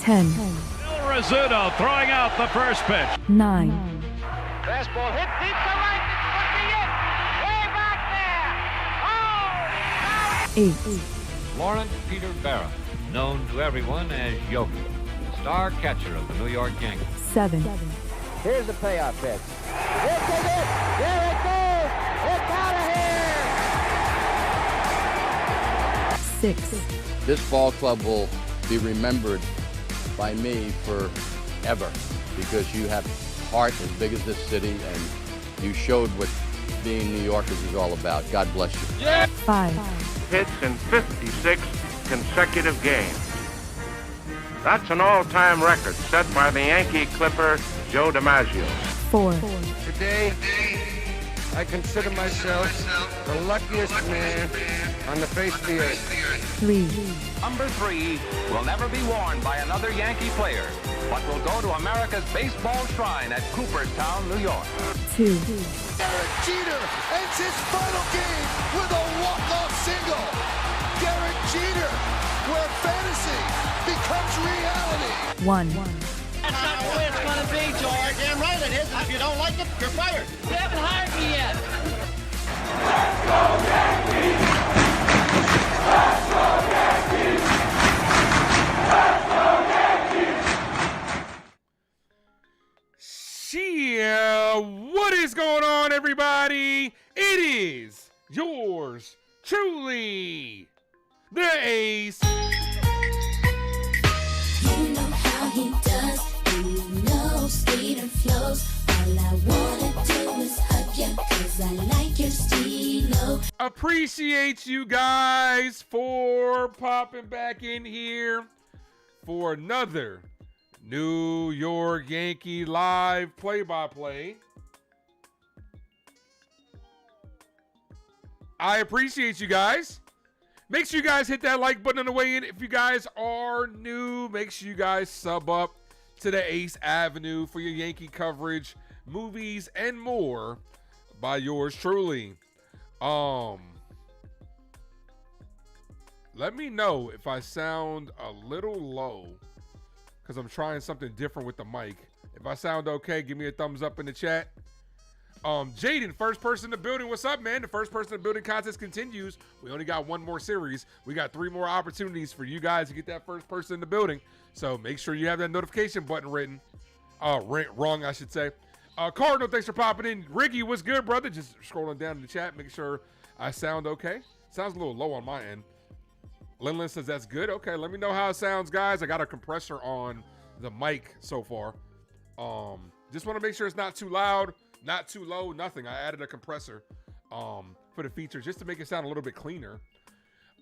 10. Bill Rizzuto throwing out the first pitch. 9. Fastball hit deep to right. This could be it. Way back there. Oh! 8. Lawrence Peter Barra, known to everyone as Yogi, star catcher of the New York Yankees. 7. Here's the payoff pitch. This is it. There it goes. It's out of here. 6. This ball club will be remembered by me forever because you have heart as big as this city and you showed what being New Yorkers is all about. God bless you. 5. Hits in 56 consecutive games. That's an all-time record set by the Yankee Clipper, Joe DiMaggio. 4. Today, I consider myself the luckiest man on the face of the earth. 3. Number 3 will never be worn by another Yankee player, but will go to America's baseball shrine at Cooperstown, New York. 2. Derek Jeter ends his final game with a walk-off single. Derek Jeter, where fantasy becomes reality. 1. That's not the way it's going to be, George. Damn right it is. If you don't like it, you're fired. You haven't hired me yet. Let's go Yankees! Let's go Yankees! Let's go Yankees! Yeah, what is going on, everybody? It is yours truly, the Ace. You know how he does. You know speed and flows. All I wanna do is hug you, 'cause I like your stilo. Appreciate you guys for popping back in here for another New York Yankee live play-by-play. I appreciate you guys. Make sure you guys hit that like button on the way in. If you guys are new, make sure you guys sub up to the Ace Avenue for your Yankee coverage, movies, and more by yours truly. Let me know if I sound a little low because I'm trying something different with the mic. If I sound okay, give me a thumbs up in the chat. Jaden, first person in the building. What's up, man? The first person in the building contest continues. We only got one more series. We got 3 more opportunities for you guys to get that first person in the building. So make sure you have that notification button wrong, I should say. Cardinal, thanks for popping in. Ricky, what's good, brother? Just scrolling down in the chat, making sure I sound okay. Sounds a little low on my end. Linlin says that's good. Okay, let me know how it sounds, guys. I got a compressor on the mic so far. Just want to make sure it's not too loud. Not too low, nothing. I added a compressor for the features just to make it sound a little bit cleaner.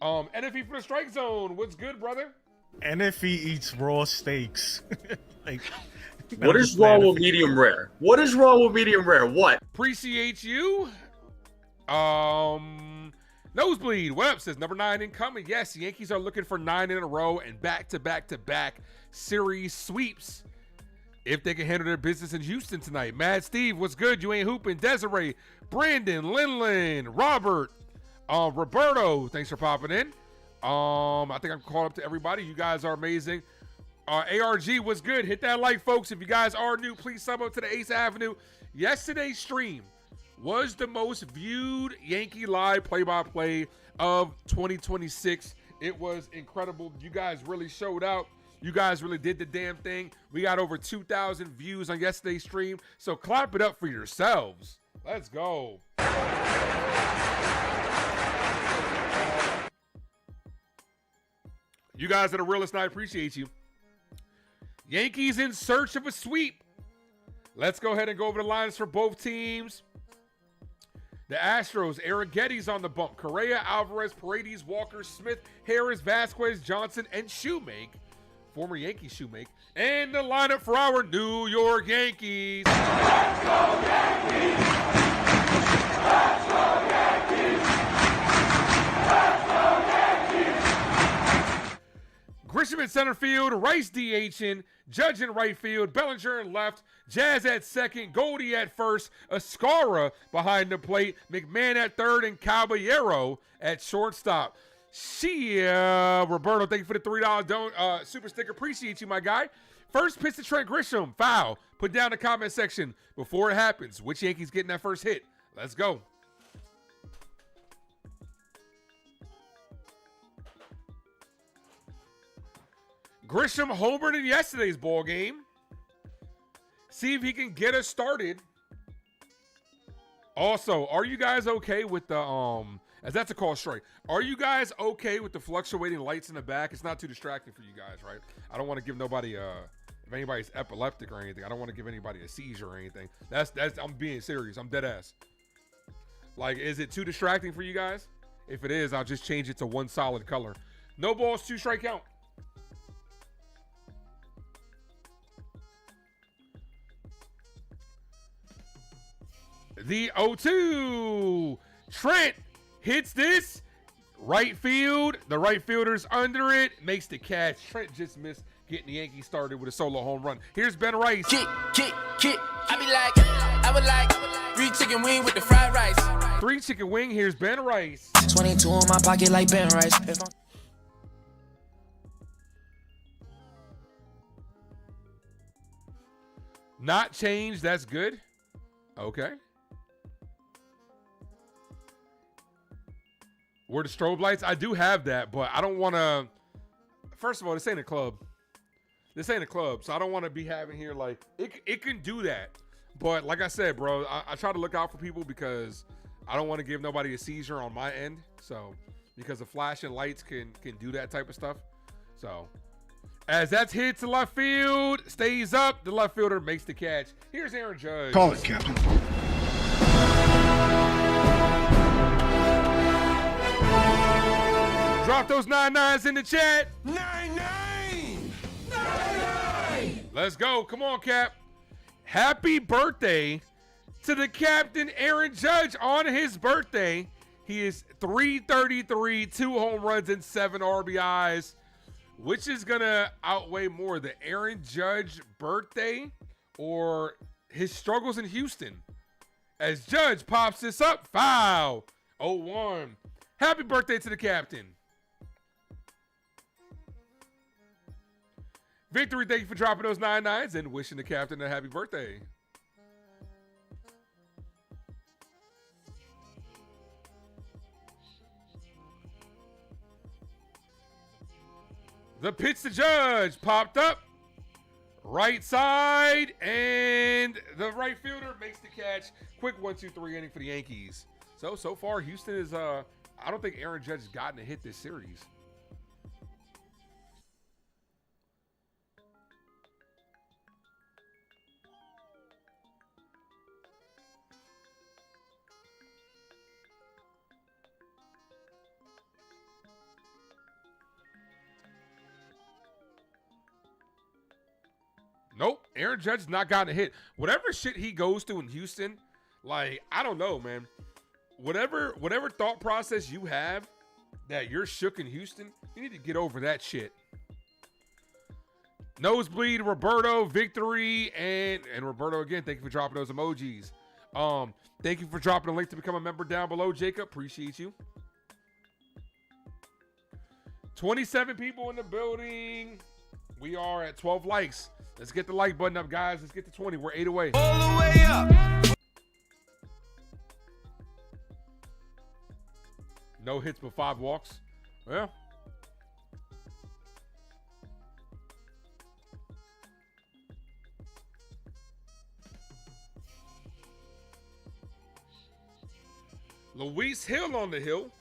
NFE for the strike zone. What's good, brother? NFE eats raw steaks. What is wrong with medium rare? What is wrong with medium rare? What? Appreciate you. Nosebleed, what up? Says number 9 incoming. Yes, the Yankees are looking for 9 in a row and back-to-back-to-back series sweeps if they can handle their business in Houston tonight. Mad Steve, what's good? You ain't hooping. Desiree, Brandon, Linlin, Robert, Roberto, thanks for popping in. I think I'm caught up to everybody. You guys are amazing. ARG, what's good? Hit that like, folks. If you guys are new, please sub up to the Ace Avenue. Yesterday's stream was the most viewed Yankee Live play-by-play of 2026. It was incredible. You guys really showed out. You guys really did the damn thing. We got over 2,000 views on yesterday's stream, so clap it up for yourselves. Let's go. You guys are the realest, and I appreciate you. Yankees in search of a sweep. Let's go ahead and go over the lines for both teams. The Astros, Arrigetti's on the bump. Correa, Alvarez, Paredes, Walker, Smith, Harris, Vasquez, Johnson, and Shoemake. Former Yankee Shoemake. And the lineup for our New York Yankees. Let's go Yankees! Let's go Yankees! Let's go Yankees! Grisham in center field, Rice DHing, Judge in right field, Bellinger in left, Jazz at second, Goldie at first, Escara behind the plate, McMahon at third, and Caballero at shortstop. Roberto, thank you for the $3 super sticker. Appreciate you, my guy. First pitch to Trent Grisham. Foul. Put down in the comment section before it happens. Which Yankees getting that first hit? Let's go. Grisham homered in yesterday's ball game. See if he can get us started. Also, are you guys okay with the as that's a call strike? Are you guys okay with the fluctuating lights in the back? It's not too distracting for you guys, right? I don't want to give nobody if anybody's epileptic or anything. I don't want to give anybody a seizure or anything. That's I'm being serious. I'm dead ass. Like, is it too distracting for you guys? If it is, I'll just change it to one solid color. No balls, 2 strike count. The 0-2. Trent hits this. Right field. The right fielder's under it. Makes the catch. Trent just missed getting the Yankees started with a solo home run. Here's Ben Rice. Kick. I be like, I would like 3 chicken wing with the fried rice. 3 chicken wing. Here's Ben Rice. 22 in my pocket like Ben Rice. Not changed. That's good. Okay. Where the strobe lights? I do have that, but I don't want to. First of all, this ain't a club. This ain't a club, so I don't want to be having here like it can do that. But like I said, bro, I try to look out for people because I don't want to give nobody a seizure on my end. So because the flashing lights can do that type of stuff. So as that's hit to left field, stays up. The left fielder makes the catch. Here's Aaron Judge. Call it, Captain. Drop those 99s in the chat. 99! Let's go. Come on, Cap. Happy birthday to the captain, Aaron Judge, on his birthday. He is 333, 2 home runs and 7 RBIs. Which is going to outweigh more, the Aaron Judge birthday or his struggles in Houston? As Judge pops this up, foul. 0-1. Happy birthday to the captain. Victory, thank you for dropping those 99s and wishing the captain a happy birthday. The pitch to Judge popped up. Right side, and the right fielder makes the catch. Quick 1-2-3 inning for the Yankees. So far, Houston is, I don't think Aaron Judge has gotten a hit this series. Nope, Aaron Judge's not gotten a hit. Whatever shit he goes through in Houston, like, I don't know, man. Whatever thought process you have that you're shook in Houston, you need to get over that shit. Nosebleed, Roberto, victory, and Roberto again, thank you for dropping those emojis. Thank you for dropping a link to become a member down below, Jacob. Appreciate you. 27 people in the building. We are at 12 likes. Let's get the like button up, guys. Let's get to 20. We're 8 away. All the way up. No hits but 5 walks. Well. Luis Hill on the hill.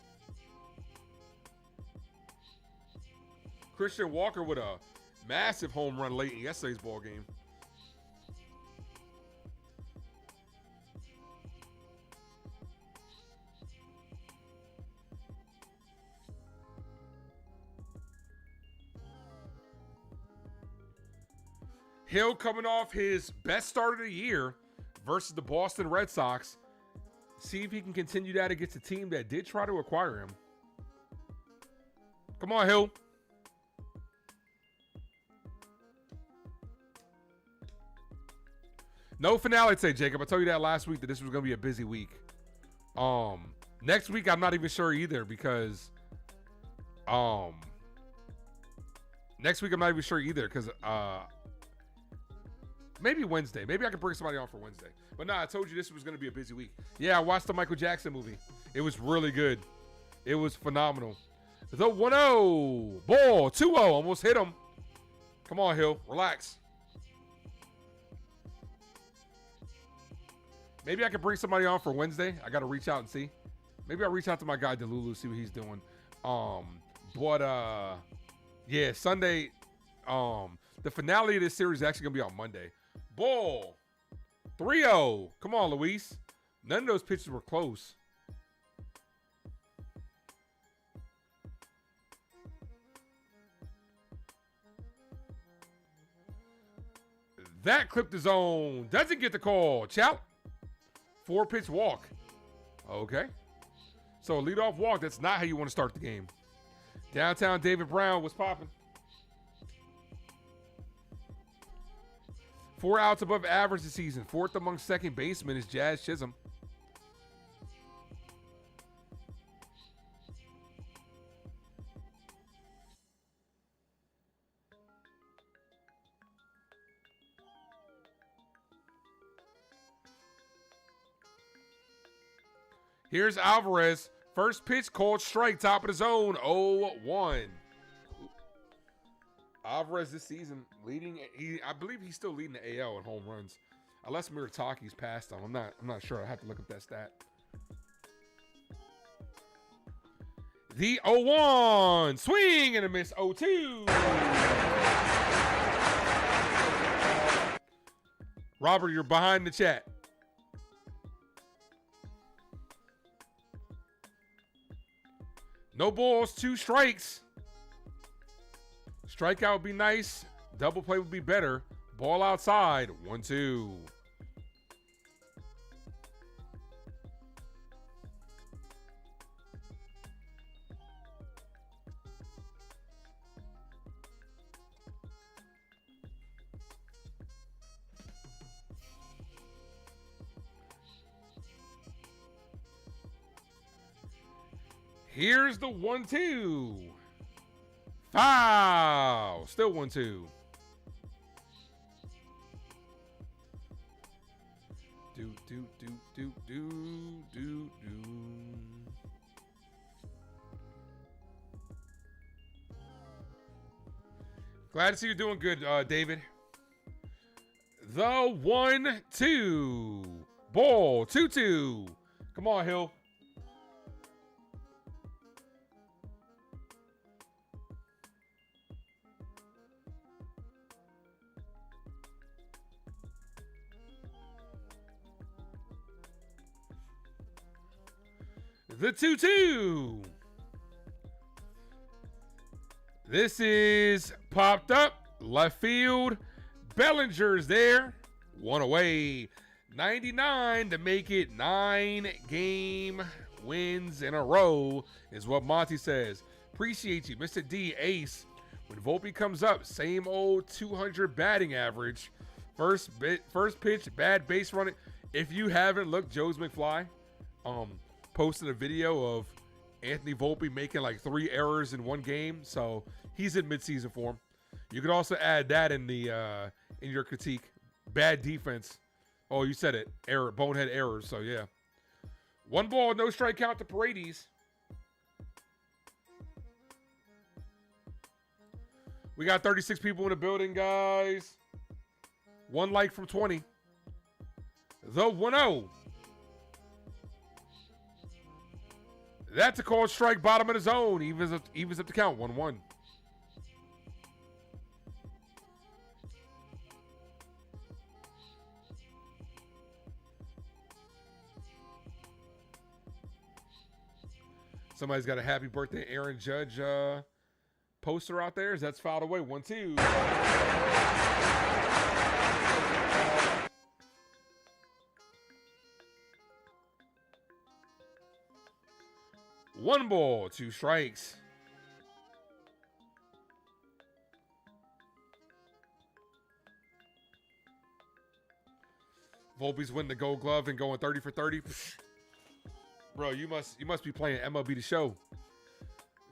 Christian Walker with a massive home run late in yesterday's ball game. Hill coming off his best start of the year versus the Boston Red Sox. See if he can continue that against a team that did try to acquire him. Come on, Hill. No finale today, Jacob. I told you that last week that this was going to be a busy week. Next week, I'm not even sure either because Next week I'm not even sure either because maybe Wednesday. Maybe I can bring somebody on for Wednesday. But nah, I told you this was going to be a busy week. Yeah, I watched the Michael Jackson movie. It was really good. It was phenomenal. The 1-0. Ball. 2-0. Almost hit him. Come on, Hill. Relax. Maybe I can bring somebody on for Wednesday. I got to reach out and see. Maybe I'll reach out to my guy, Delulu, see what he's doing. Yeah, Sunday, the finale of this series is actually going to be on Monday. Ball. 3-0. Come on, Luis. None of those pitches were close. That clipped the zone. Doesn't get the call. Chow. 4-pitch walk. Okay. So leadoff walk, that's not how you want to start the game. Downtown David Brown was popping. 4 outs above average this season. 4th among second basemen is Jazz Chisholm. Here's Alvarez. First pitch called strike, top of the zone, 0-1. Alvarez this season leading. I believe he's still leading the AL in home runs, unless Murataki's passed him. I'm not sure. I have to look up that stat. The 0-1 swing and a miss. 0-2. Robert, you're behind the chat. No balls, 2 strikes. Strikeout would be nice. Double play would be better. Ball outside. 1-2. Here's the 1-2. Foul. Still 1-2. Do. Glad to see you doing good, David. The 1-2. Ball. 2-2. Come on, Hill. The 2-2. This is popped up. Left field. Bellinger's there. 1 away. 99 to make it 9 game wins in a row is what Monty says. Appreciate you, Mr. D, ace. When Volpe comes up, same old 200 batting average. First pitch, bad base running. If you haven't looked, Joe's McFly posted a video of Anthony Volpe making like 3 errors in one game, so he's in midseason form. You could also add that in the in your critique. Bad defense. Oh, you said it. Error, bonehead errors. So yeah. 1 ball, no strike count to Paredes. We got 36 people in the building, guys. 1 like from 20. The 1-0. That's a called strike, bottom of the zone. Evens up the count, 1-1. Somebody's got a happy birthday Aaron Judge poster out there. That's fouled away. 1-2. One ball, 2 strikes. Volpe's winning the Gold Glove and going 30 for 30. Bro, you must be playing MLB The Show.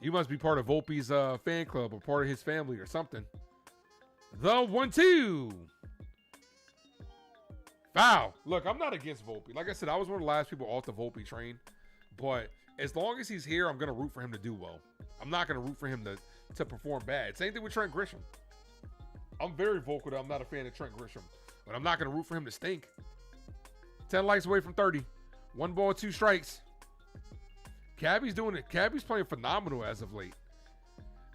You must be part of Volpe's fan club or part of his family or something. The 1-2. Foul. Look, I'm not against Volpe. Like I said, I was one of the last people off the Volpe train. But as long as he's here, I'm going to root for him to do well. I'm not going to root for him to perform bad. Same thing with Trent Grisham. I'm very vocal that I'm not a fan of Trent Grisham. But I'm not going to root for him to stink. 10 likes away from 30. 1 ball, 2 strikes. Cabby's doing it. Cabby's playing phenomenal as of late.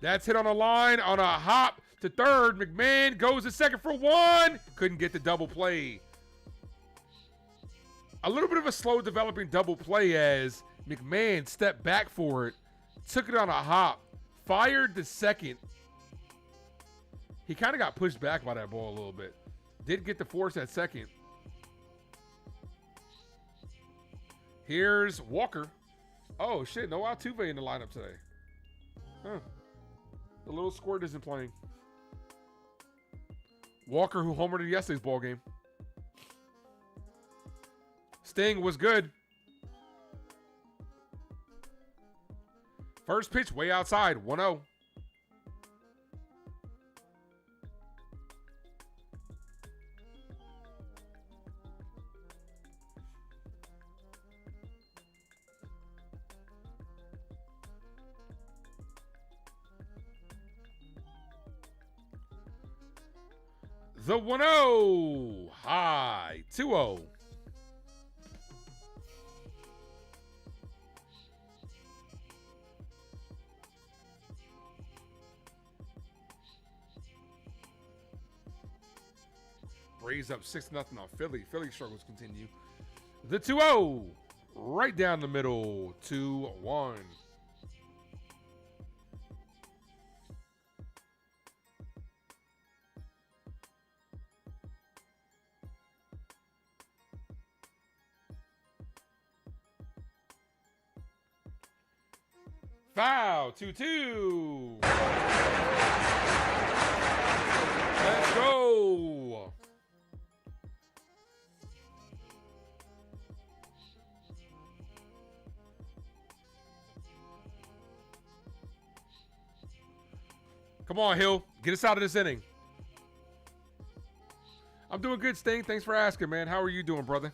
That's hit on a line on a hop to third. McMahon goes to second for 1. Couldn't get the double play. A little bit of a slow developing double play as McMahon stepped back for it, took it on a hop, fired the second. He kind of got pushed back by that ball a little bit. Did get the force at second. Here's Walker. Oh, shit. No Altuve in the lineup today. Huh. The little squirt isn't playing. Walker, who homered in yesterday's ball game. Sting was good. First pitch way outside. 1-0. The 1-0. High. 2-0. Braves up 6-0 on Philly. Philly struggles continue. The 2-0. Right down the middle. 2-1. Foul. 2-2. Let's go. Come on, Hill. Get us out of this inning. I'm doing good, Sting. Thanks for asking, man. How are you doing, brother?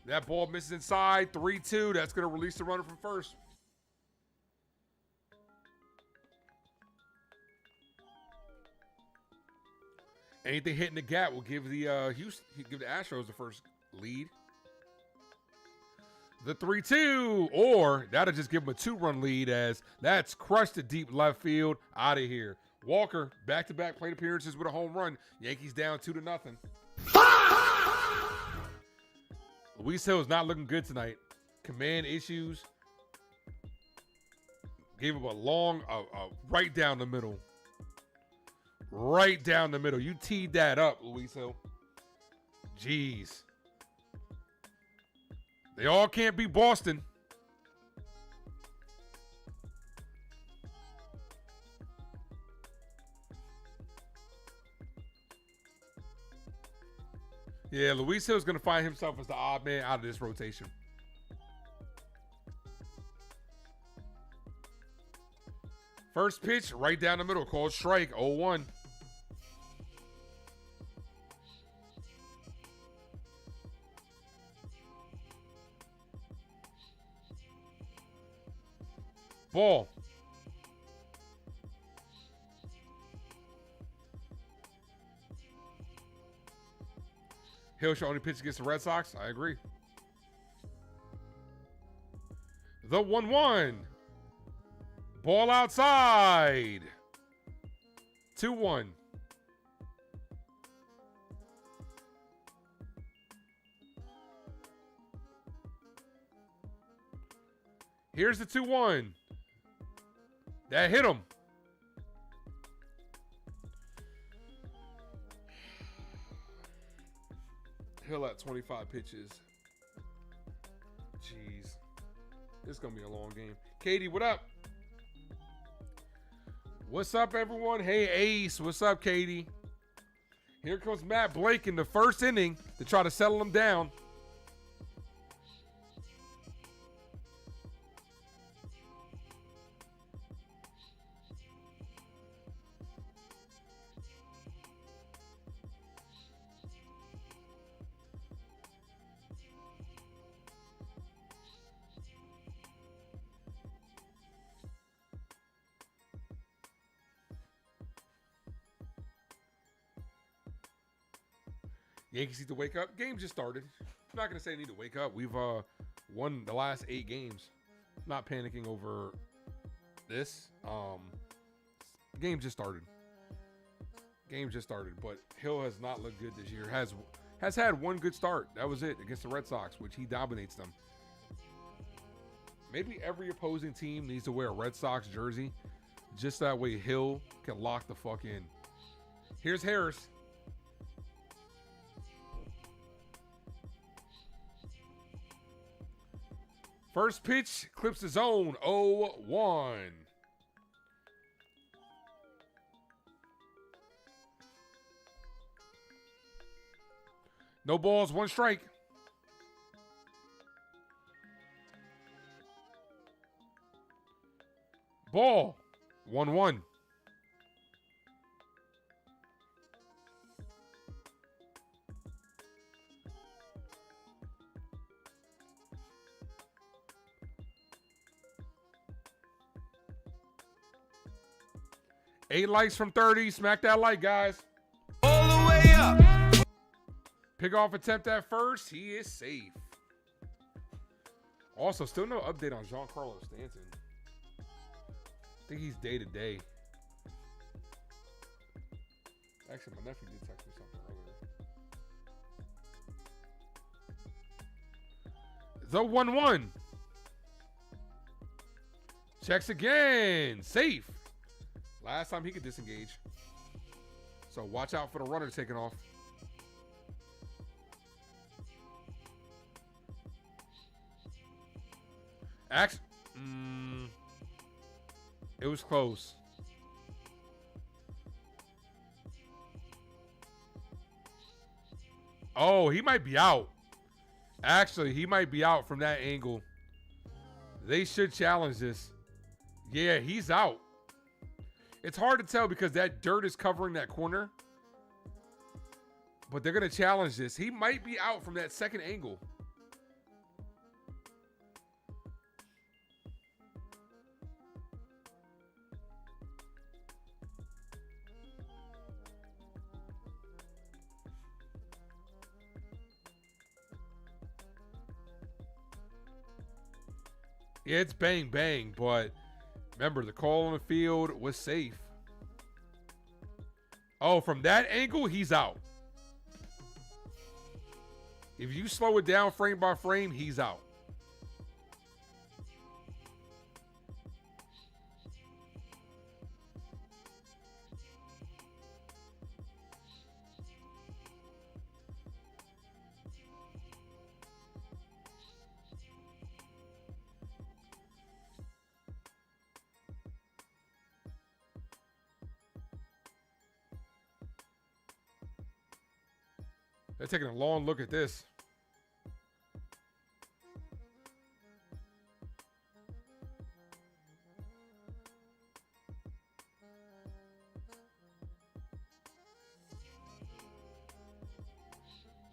That ball misses inside. 3-2. That's going to release the runner from first. Anything hitting the gap will give the Astros the first lead. The 3-2, or that'll just give them a 2-run lead as that's crushed to deep left field. Out of here. Walker, back-to-back plate appearances with a home run. Yankees down 2-0. Luis Hill is not looking good tonight. Command issues. Gave him a long, right down the middle. Right down the middle. You teed that up, Luis Hill. Jeez. They all can't be Boston. Yeah, Luis Hill's going to find himself as the odd man out of this rotation. First pitch, right down the middle, called strike, 0-1. Ball. Hill should only pitch against the Red Sox. I agree. The 1-1. Ball outside. 2-1. Here's the 2-1. That hit him. Hill at 25 pitches. Jeez. This is going to be a long game. Katie, what up? What's up, everyone? Hey, Ace. What's up, Katie? Here comes Matt Blake in the first inning to try to settle him down. Yankees need to wake up. Game just started. I'm not going to say they need to wake up. We've won the last 8 games. Not panicking over this. The game just started. But Hill has not looked good this year. Has had one good start. That was it against the Red Sox, which he dominates them. Maybe every opposing team needs to wear a Red Sox jersey. Just that way Hill can lock the fuck in. Here's Harris. First pitch, clips the zone, 0-1. No balls, 1 strike. Ball, 1-1. Eight likes from 30. Smack that like, guys. All the way up. Pickoff attempt at first. He is safe. Also, still no update on Giancarlo Stanton. I think he's day to day. Actually, my nephew did text me something earlier. The 1-1. Checks again. Safe. Last time he could disengage. So watch out for the runner taking off. It was close. Oh, he might be out. Actually, he might be out from that angle. They should challenge this. Yeah, he's out. It's hard to tell because that dirt is covering that corner. But they're going to challenge this. He might be out from that second angle. Yeah, it's bang, bang, but remember, the call on the field was safe. Oh, from that angle, he's out. If you slow it down frame by frame, he's out. They're taking a long look at this.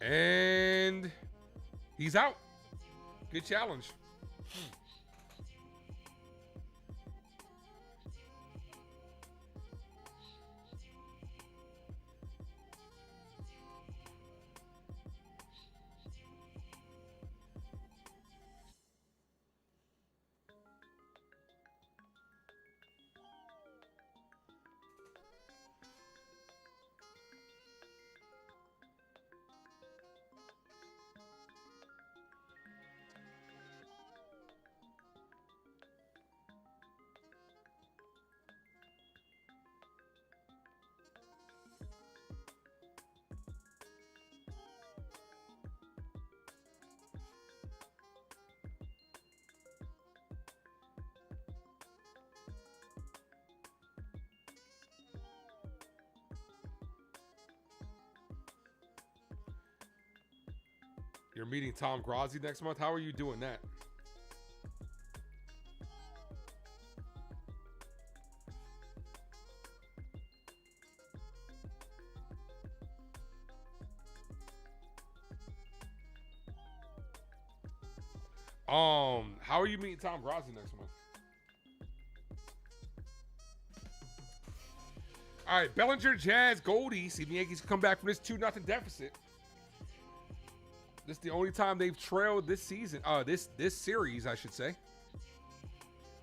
And he's out. Good challenge. You're meeting Tom Grazzi next month. How are you doing that? How are you meeting Tom Grazzi next month? All right, Bellinger, Jazz, Goldie. See if the Yankees come back from this 2-0 deficit. This is the only time they've trailed this season. This series, I should say.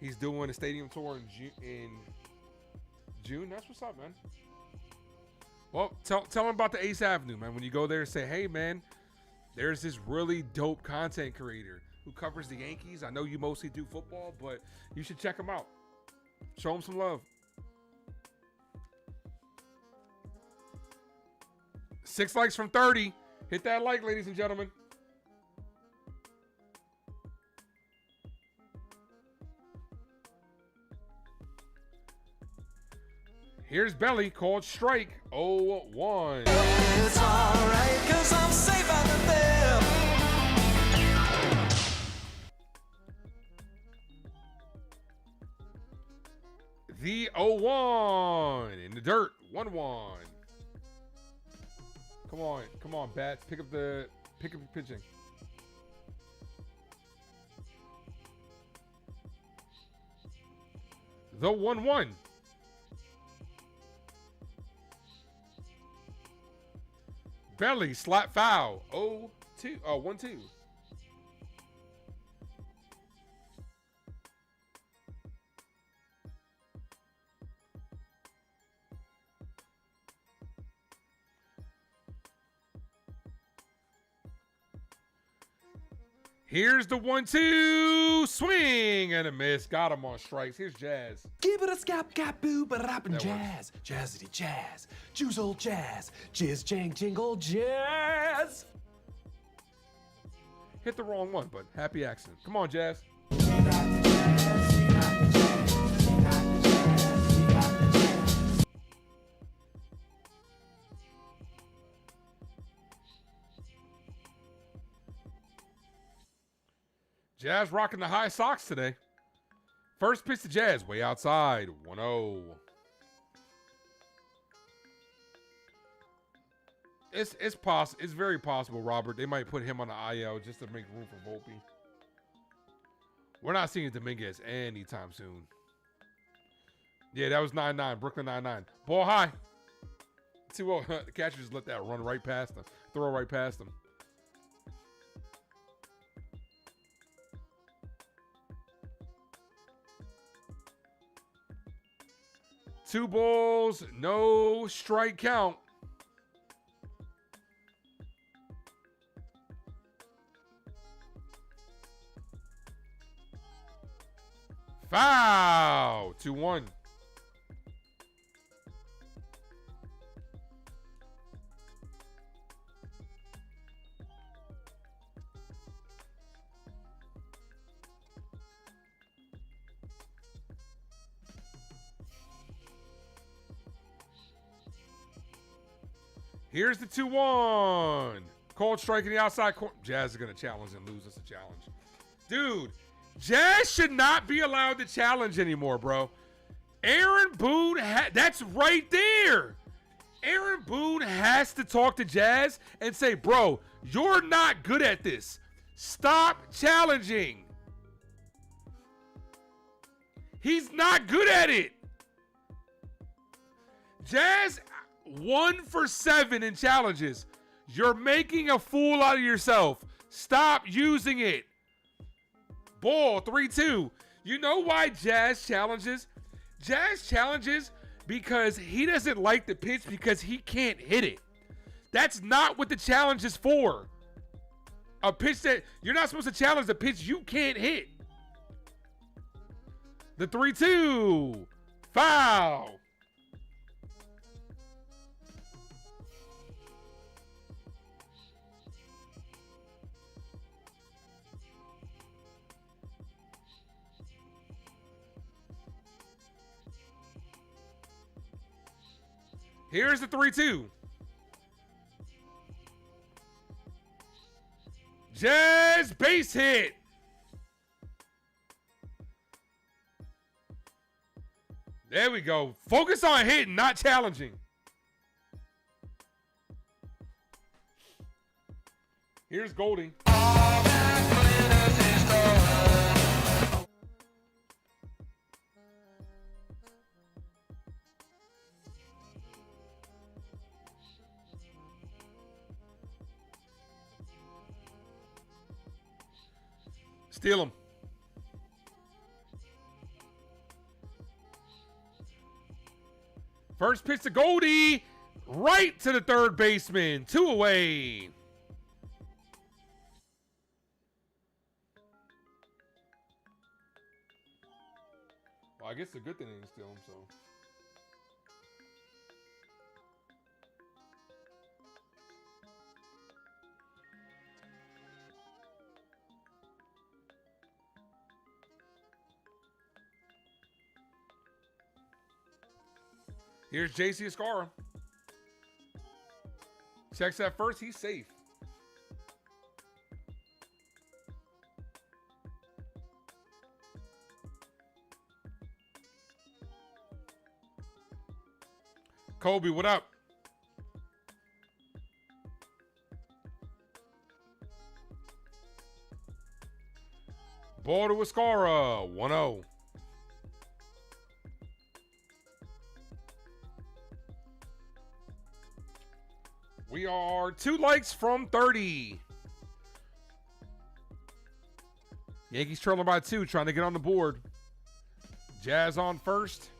He's doing a stadium tour in June. That's what's up, man. Well, tell him about the Ace Avenue, man. When you go there, say, hey, man, there's this really dope content creator who covers the Yankees. I know you mostly do football, but you should check him out. Show him some love. 6 likes from 30. Hit that like, ladies and gentlemen. Here's Belly, called strike 0-1. It's alright, 'cause I'm safe out there. The 0-1 in the dirt, 1-1. Come on, bats. Pick up the pitching. The 1-1. Belly slap foul. 1-2. Here's the 1-2 swing and a miss. Got him on strikes. Here's Jazz. Give it a scap, cap, boo, but rapping jazz. Jazzity jazz. Juice old jazz. Jizz, jang, jingle, jazz. Hit the wrong one, but happy accident. Come on, Jazz. Jazz rocking the high socks today. First pitch to Jazz, way outside, 1-0. It's very possible, Robert. They might put him on the IL just to make room for Volpe. We're not seeing Dominguez anytime soon. Yeah, that was 9-9, Brooklyn 9-9. Ball high. Let's see what the catcher just let that run right past him, throw right past him. Two balls, no strike count. Foul, 2-1. Here's the 2-1. Cold strike in the outside corner. Jazz is going to challenge and lose. That's a challenge. Dude, Jazz should not be allowed to challenge anymore, bro. Aaron Boone, that's right there. Aaron Boone has to talk to Jazz and say, bro, you're not good at this. Stop challenging. He's not good at it. Jazz 1 for 7 in challenges. You're making a fool out of yourself. Stop using it. Ball, 3-2. You know why Jazz challenges? Jazz challenges because he doesn't like the pitch because he can't hit it. That's not what the challenge is for. A pitch that you're not supposed to challenge, the pitch you can't hit. The 3-2. Foul. Here's the 3-2. Jazz base hit. There we go. Focus on hitting, not challenging. Here's Goldie. Steal him. First pitch to Goldie. Right to the third baseman. 2 away. Well, I guess the good thing they didn't steal him, so. Here's JC Escara. Checks that first. He's safe. Kobe, what up? Ball to Escara. 1-0. We are 2 likes from 30. Yankees trailing by 2, trying to get on the board. Jazz on first.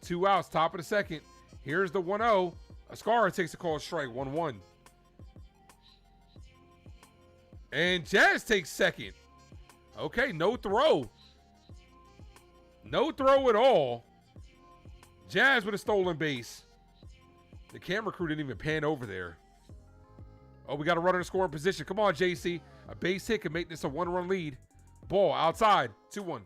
2 outs, top of the second. Here's the 1-0. Escara takes a called strike, 1-1. And Jazz takes second. Okay, no throw. No throw at all. Jazz with a stolen base. The camera crew didn't even pan over there. Oh, we got a runner in scoring position. Come on, JC. A base hit can make this a 1-run lead. Ball outside. 2-1.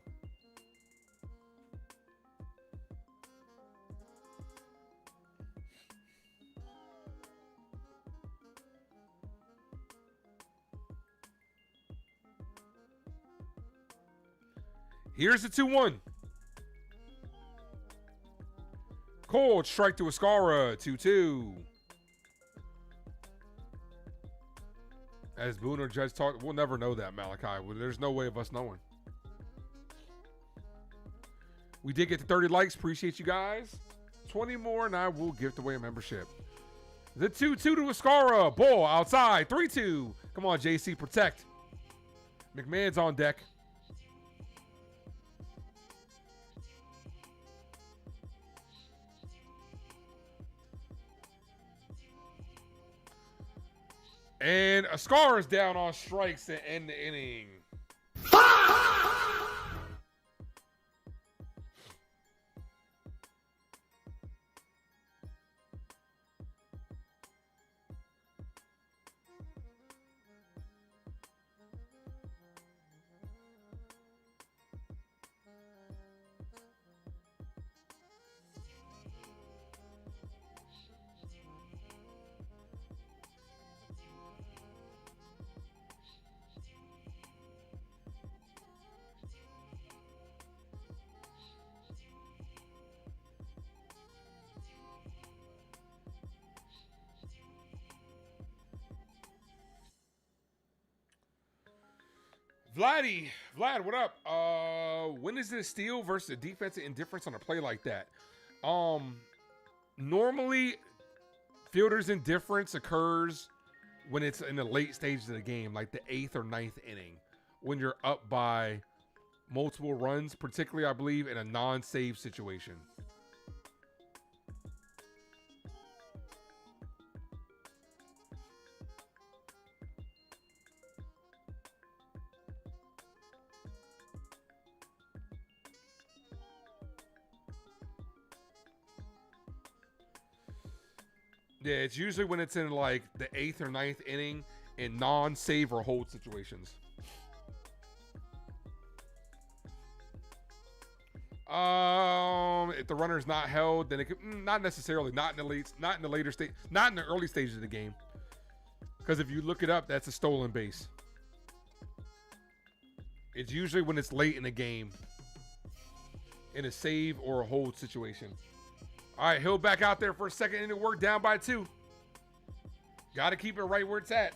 Here's the 2-1. Cold strike to Escara. 2-2. As Boone or Judge talked, we'll never know that, Malachi. There's no way of us knowing. We did get to 30 likes. Appreciate you guys. 20 more, and I will gift away a membership. The 2-2 to Escara. Ball outside. 3-2. Come on, JC. Protect. McMahon's on deck. And Escara is down on strikes to end the inning. Vlad, what up? When is it a steal versus a defensive indifference on a play like that? Normally, fielder's indifference occurs when it's in the late stages of the game, like the 8th or 9th inning, when you're up by multiple runs, particularly, I believe, in a non-save situation. Yeah, it's usually when it's in like the 8th or 9th inning in non-save or hold situations. If the runner's not held, then it could not necessarily, not in the later stage, not in the early stages of the game. Because if you look it up, that's a stolen base. It's usually when it's late in the game in a save or a hold situation. All right, Hill back out there for a second inning work, down by 2. Got to keep it right where it's at.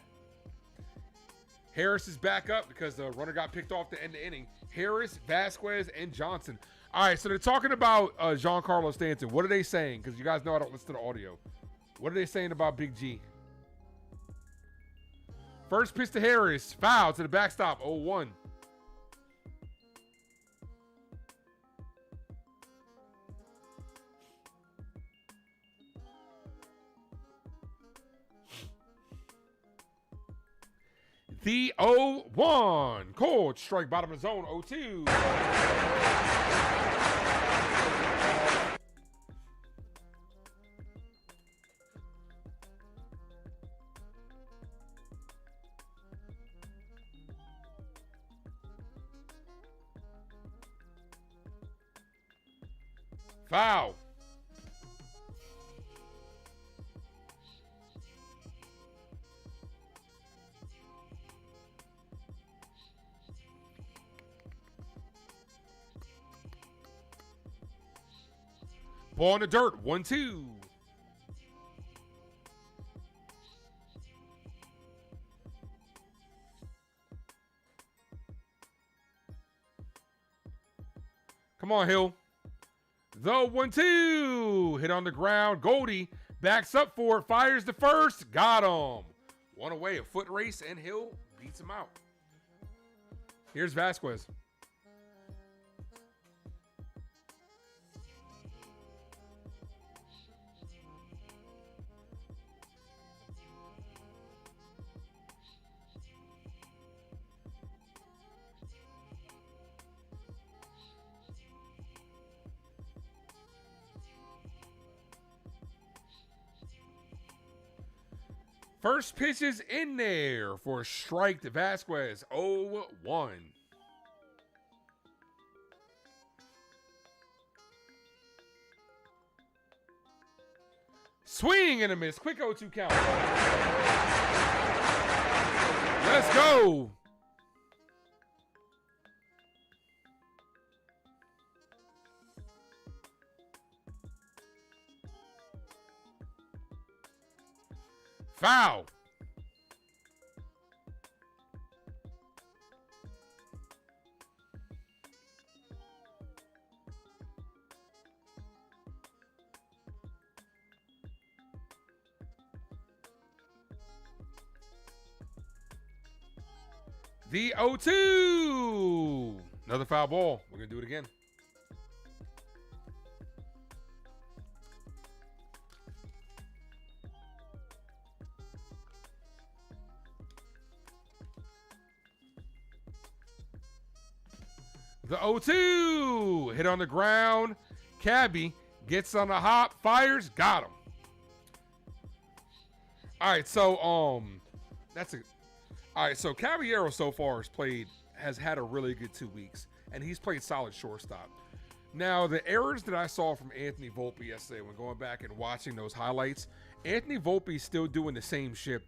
Harris is back up because the runner got picked off to end the inning. Harris, Vasquez, and Johnson. All right, so they're talking about Giancarlo Stanton. What are they saying? Because you guys know I don't listen to the audio. What are they saying about Big G? First pitch to Harris. Foul to the backstop. 0-1. The 0-1. Cold strike bottom of the zone. 0-2. Foul. Ball in the dirt. 1-2. Come on, Hill. The 1-2. Hit on the ground. Goldie backs up for it. Fires the first. Got him. One away. A foot race, and Hill beats him out. Here's Vasquez. First pitch is in there for a strike to Vasquez. 0-1. Swing and a miss. Quick 0-2 count. Let's go. Foul. The 0-2. Another foul ball. We're going to do it again. The 0-2. Hit on the ground. Cabby gets on the hop, fires, got him. All right, so all right, so Caballero so far has had a really good 2 weeks, and he's played solid shortstop. Now, the errors that I saw from Anthony Volpe yesterday when going back and watching those highlights, Anthony Volpe's still doing the same shit.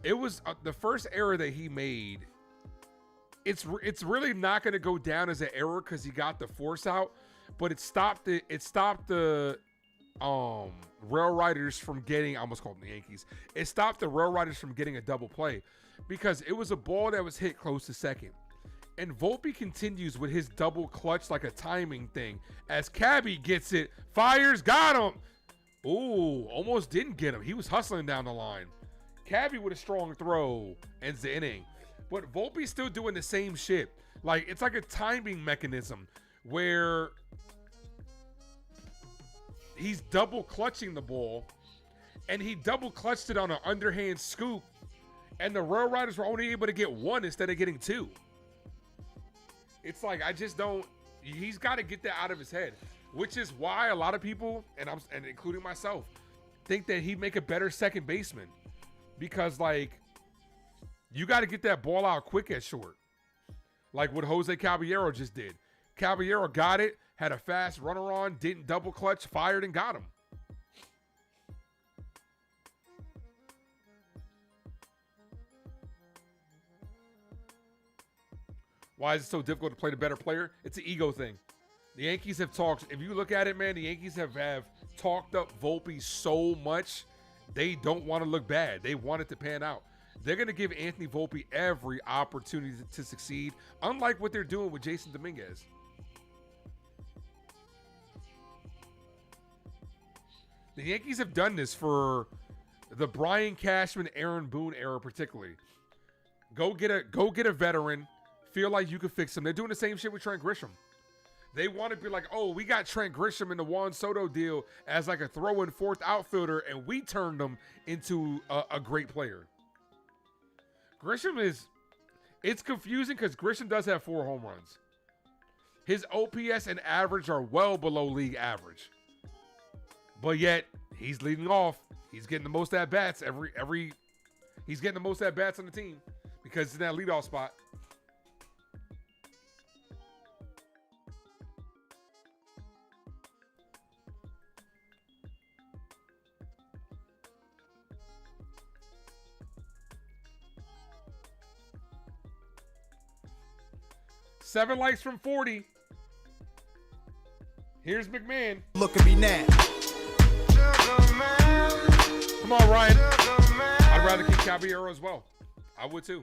It was the first error that he made. It's really not going to go down as an error because he got the force out, but it stopped the Rail Riders from getting, I almost called them the Yankees. It stopped the Rail Riders from getting a double play because it was a ball that was hit close to second. And Volpe continues with his double clutch like a timing thing as Cabby gets it, fires, got him. Ooh, almost didn't get him. He was hustling down the line. Cabby with a strong throw ends the inning. But Volpe's still doing the same shit. Like, it's like a timing mechanism where he's double clutching the ball, and he double clutched it on an underhand scoop, and the Rail Riders were only able to get one instead of getting two. It's like, I just don't, he's got to get that out of his head, which is why a lot of people, and including myself, think that he'd make a better second baseman. Because, like, you got to get that ball out quick at short. Like what Jose Caballero just did. Caballero got it, had a fast runner on, didn't double clutch, fired, and got him. Why is it so difficult to play the better player? It's an ego thing. The Yankees have talked, if you look at it, man, the Yankees have talked up Volpe so much, they don't want to look bad. They want it to pan out. They're going to give Anthony Volpe every opportunity to succeed, unlike what they're doing with Jason Dominguez. The Yankees have done this for the Brian Cashman, Aaron Boone era particularly. Go get a veteran, feel like you can fix him. They're doing the same shit with Trent Grisham. They want to be like, oh, we got Trent Grisham in the Juan Soto deal as like a throw-in fourth outfielder, and we turned him into a great player. Grisham is It's confusing because Grisham does have 4 home runs. His OPS and average are well below league average. But yet, he's leading off. He's getting the most at-bats he's getting the most at-bats on the team because it's in that leadoff spot. Seven likes from 40. Here's McMahon. Look at me now. Come on, Ryan. I'd rather keep Caballero as well. I would too.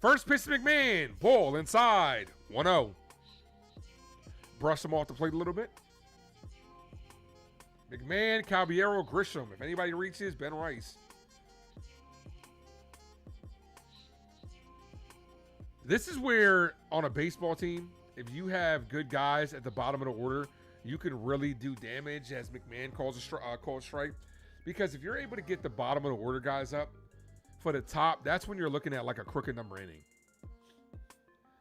First pitch to McMahon. Ball inside. 1-0. Brush him off the plate a little bit. McMahon, Caballero, Grisham. If anybody reaches, Ben Rice. This is where, on a baseball team, if you have good guys at the bottom of the order, you can really do damage, as McMahon calls a strike. Because if you're able to get the bottom of the order guys up for the top, that's when you're looking at like a crooked number inning.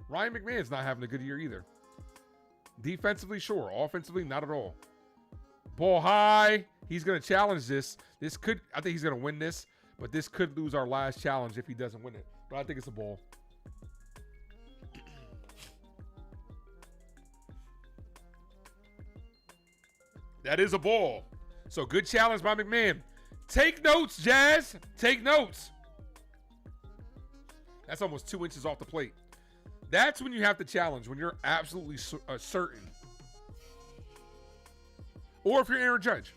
Ryan McMahon's not having a good year either. Defensively, sure. Offensively, not at all. Ball high. He's going to challenge this. I think he's going to win this, but this could lose our last challenge if he doesn't win it. But I think it's a ball. That is a ball. So good challenge by McMahon. Take notes, Jazz. Take notes. That's almost 2 inches off the plate. That's when you have to challenge, when you're absolutely certain. Or if you're Aaron Judge.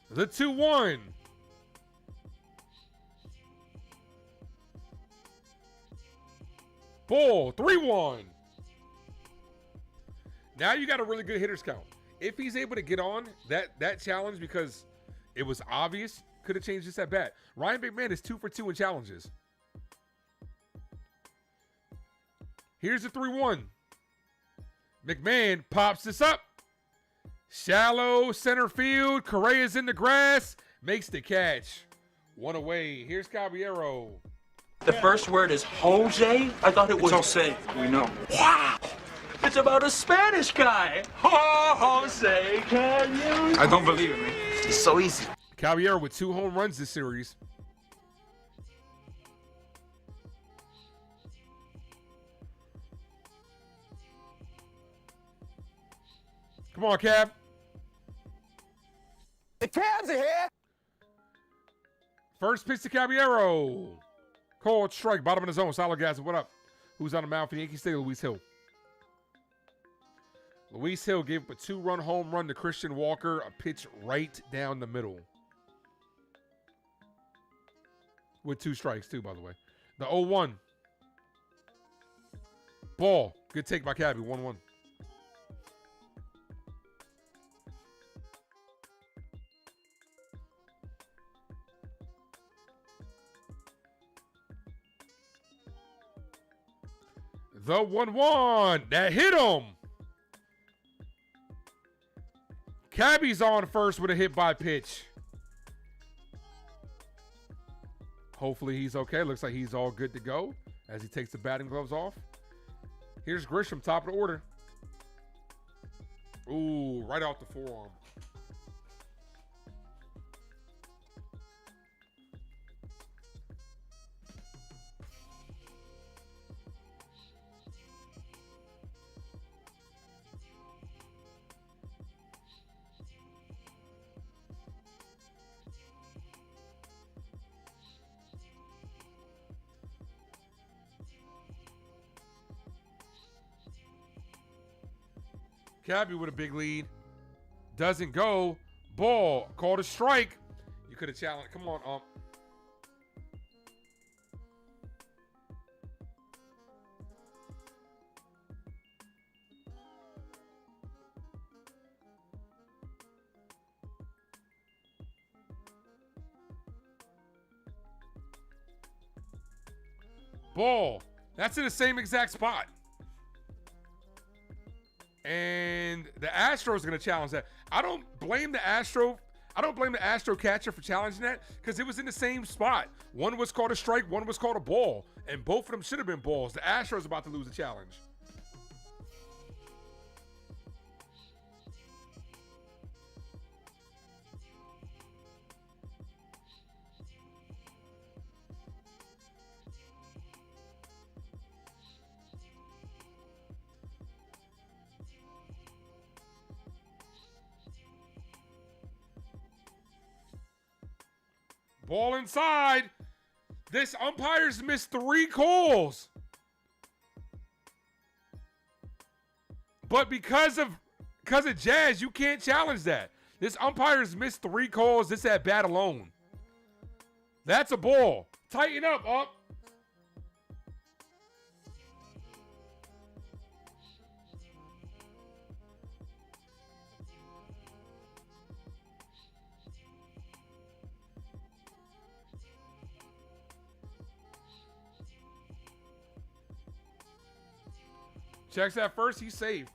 The 2-1. Ball, 3-1. Now you got a really good hitter's count. If he's able to get on that challenge, because it was obvious, could have changed this at bat. Ryan McMahon is 2 for 2 in challenges. Here's the 3-1. McMahon pops this up. Shallow center field. Correa's in the grass. Makes the catch. 1 away. Here's Caballero. The first word is Jose? I thought it was Jose. We know. Wow! It's about a Spanish guy. Jose, can you? I don't believe it, man. It's so easy. Caballero with 2 home runs this series. Come on, Cab. The Cavs are here. First pitch to Caballero. Called strike, bottom of the zone. Solid guys, what up? Who's on the mound for the Yankees? Stay Luis Hill. Luis Hill gave up a 2-run home run to Christian Walker. A pitch right down the middle. With 2 strikes, too, by the way. The 0-1. Ball. Good take by Cabby. 1-1. The 1-1. That hit him. Cabby's on first with a hit by pitch. Hopefully he's okay. Looks like he's all good to go as he takes the batting gloves off. Here's Grisham, top of the order. Ooh, right off the forearm. Cabby with a big lead. Doesn't go. Ball. Called a strike. You could have challenged. Come on, Ball. That's in the same exact spot. And the Astros are going to challenge that. I don't blame the Astros I don't blame the Astro catcher for challenging that because it was in the same spot. One was called a strike, one was called a ball, and both of them should have been balls. The Astros about to lose the challenge. Ball inside. This umpire's missed 3 calls. But because of Jazz, you can't challenge that. This umpire's missed 3 calls. This at bat alone. That's a ball. Tighten up. Checks that first, he's safe.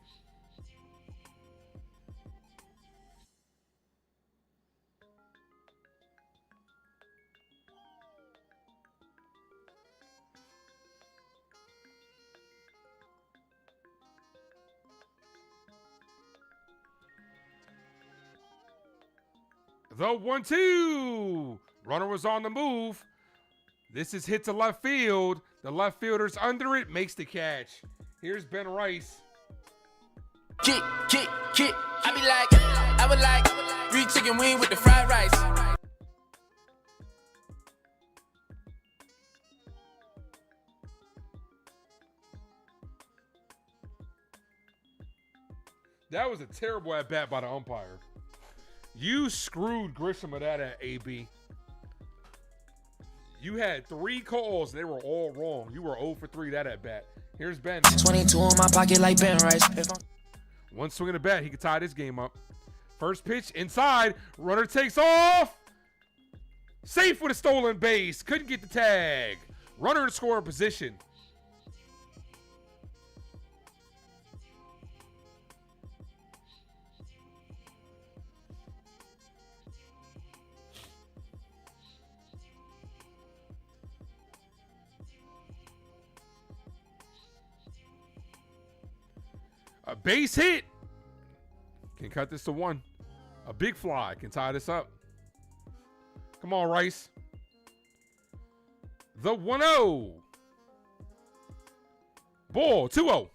The 1-2. Runner was on the move. This is hit to left field. The left fielder's under it, makes the catch. Here's Ben Rice. Kick. I would like 3 chicken wing with the fried rice. That was a terrible at bat by the umpire. You screwed Grisham of that at AB. You had 3 calls. They were all wrong. You were 0 for 3 that at bat. Here's Ben. 22 in my pocket like Ben Rice. One swing of the bat. He could tie this game up. First pitch inside. Runner takes off. Safe with a stolen base. Couldn't get the tag. Runner in scoring position. A base hit can cut this to 1. A big fly can tie this up. Come on, Rice. The 1-0. Ball, 2-0.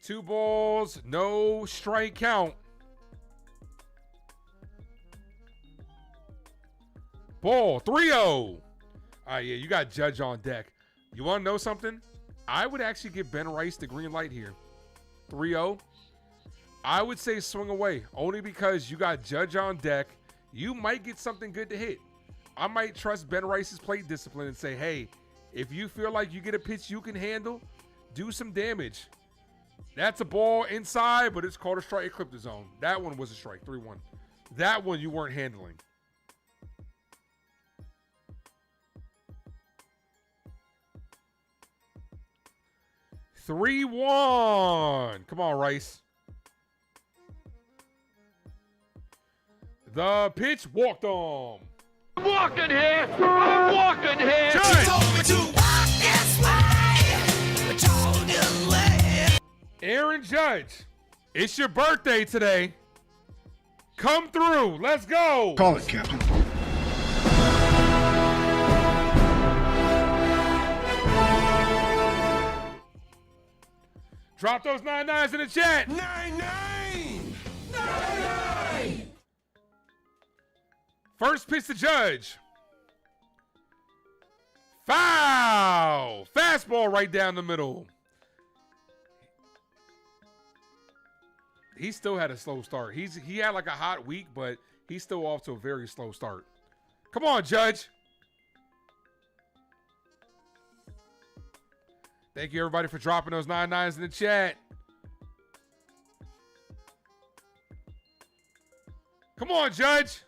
Two balls, no strike count. Ball, 3-0. All right, yeah, you got Judge on deck. You want to know something? I would actually give Ben Rice the green light here. 3-0. I would say swing away, only because you got Judge on deck. You might get something good to hit. I might trust Ben Rice's plate discipline and say, hey, if you feel like you get a pitch you can handle, do some damage. That's a ball inside, but it's called a strike. It clipped the zone. That one was a strike, 3-1. That one you weren't handling. Three, 1. Come on, Rice. The pitch walked on. I'm walking here. I'm walking here. Judge. You told me to walk this way. I told you late. Aaron Judge, it's your birthday today. Come through. Let's go. Call it, Captain. Drop those 9-9s in the chat. 9-9. First pitch to Judge. Foul. Fastball right down the middle. He still had a slow start. He had like a hot week, but he's still off to a very slow start. Come on, Judge. Thank you, everybody, for dropping those 9-9s in the chat. Come on, Judge.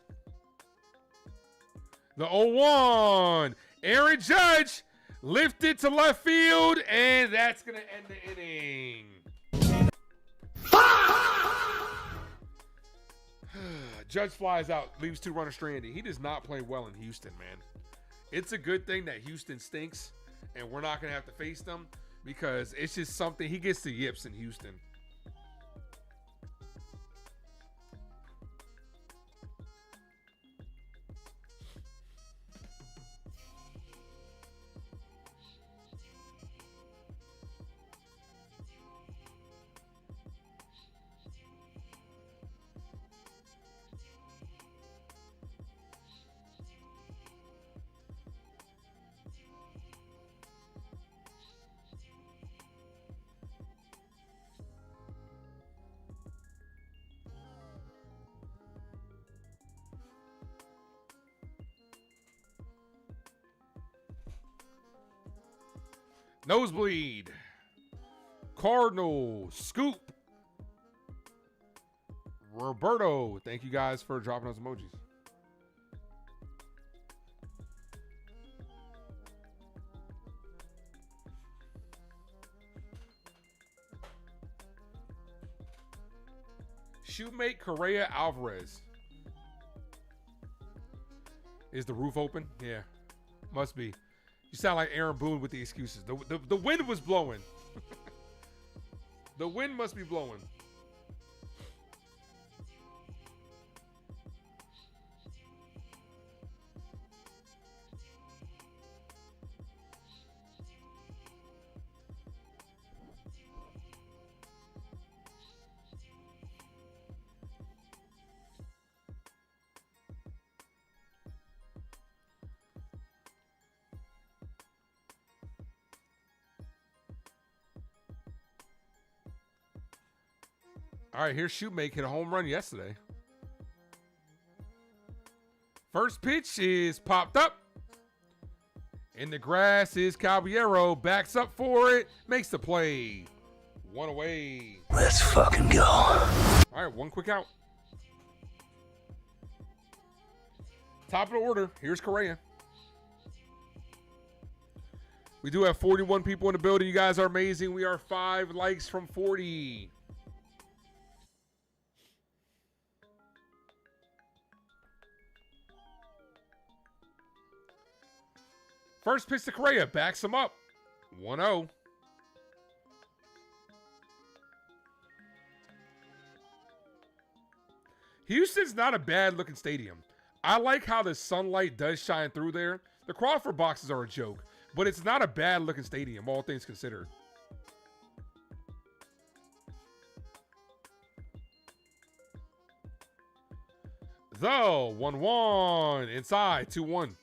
The 0-1. Aaron Judge lifted to left field, and that's going to end the inning. Judge flies out, leaves 2 runners stranded. He does not play well in Houston, man. It's a good thing that Houston stinks, and we're not going to have to face them because it's just something. He gets the yips in Houston. Nosebleed. Cardinal. Scoop. Roberto. Thank you guys for dropping those emojis. Shoemate Correa Alvarez. Is the roof open? Yeah. Must be. You sound like Aaron Boone with the excuses. The wind was blowing. The wind must be blowing. All right, here's Shoemake, hit a home run yesterday. First pitch is popped up. In the grass is Caballero. Backs up for it. Makes the play. 1 away. Let's fucking go. All right, 1 quick out. Top of the order. Here's Correa. We do have 41 people in the building. You guys are amazing. We are 5 likes from 40. First pitch to Correa, backs him up. 1-0. Houston's not a bad looking stadium. I like how the sunlight does shine through there. The Crawford boxes are a joke, but it's not a bad looking stadium, all things considered. Though, 1-1. Inside, 2-1.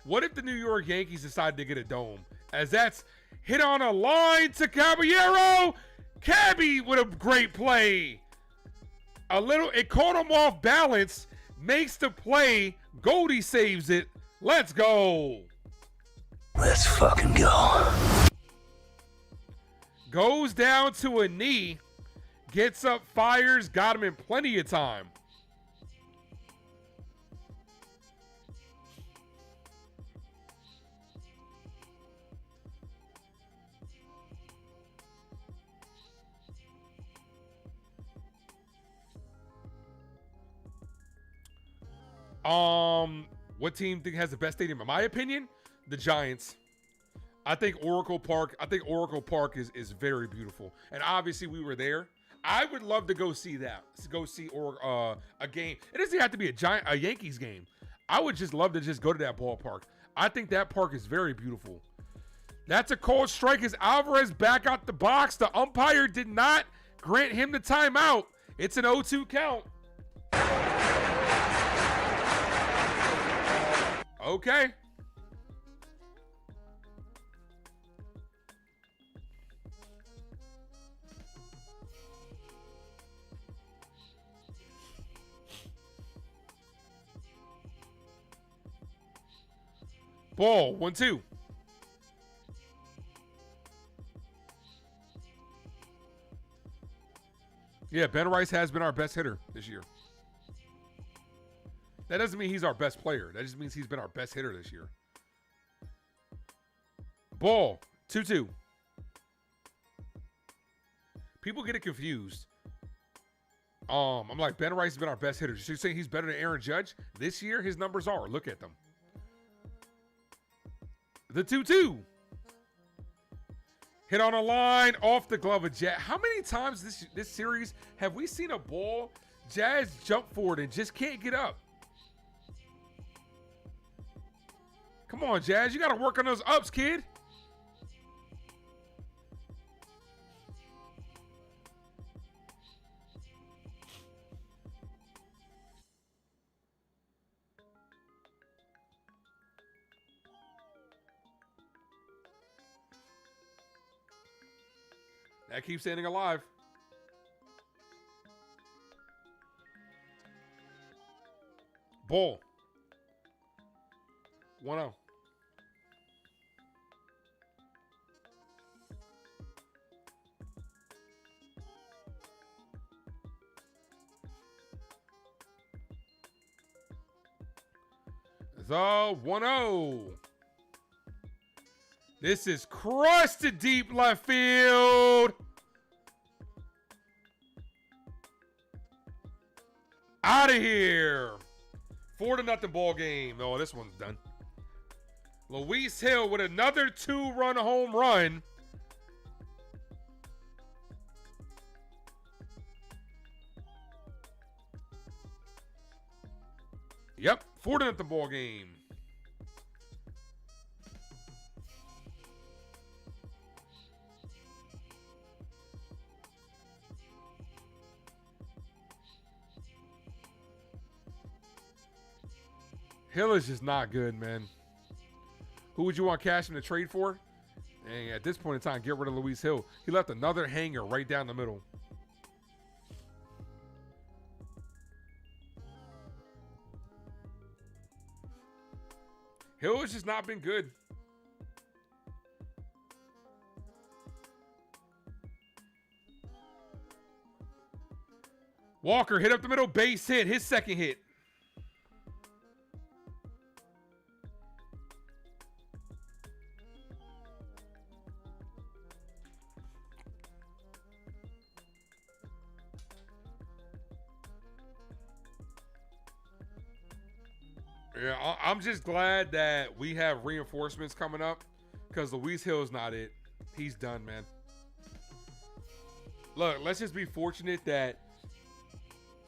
What if the New York Yankees decide to get a dome? As that's hit on a line to Caballero. Cabby with a great play. It caught him off balance. Makes the play. Goldie saves it. Let's go. Let's fucking go. Goes down to a knee. Gets up, fires. Got him in plenty of time. What team has the best stadium? In my opinion, the Giants. I think Oracle Park is very beautiful. And obviously we were there. I would love to go see that. Go see a game. It doesn't have to be a Yankees game. I would just love to just go to that ballpark. I think that park is very beautiful. That's a cold strike as Alvarez back out the box. The umpire did not grant him the timeout. It's an 0-2 count. Okay. Ball, 1-2. Yeah, Ben Rice has been our best hitter this year. That doesn't mean he's our best player. That just means he's been our best hitter this year. Ball, 2-2. People get it confused. I'm like, Ben Rice has been our best hitter. So you're saying he's better than Aaron Judge? This year, his numbers are. Look at them. The 2-2. Hit on a line, off the glove of Jazz. How many times this series have we seen a ball, Jazz jump forward and just can't get up? Come on, Jazz. You got to work on those ups, kid. That keeps standing alive. Ball. 1-0. The 1-0. This is crushed to deep left field. Out of here. 4-0 ball game. Oh, this one's done. Luis Hill with another 2-run home run. Yep, 4-0 ball game. Hill is just not good, man. Who would you want cash in to trade for? And at this point in time, get rid of Luis Hill. He left another hanger right down the middle. Hill has just not been good. Walker hit up the middle, base hit, his second hit. Yeah, I'm just glad that we have reinforcements coming up because Luis Hill is not it. He's done, man. Look, let's just be fortunate that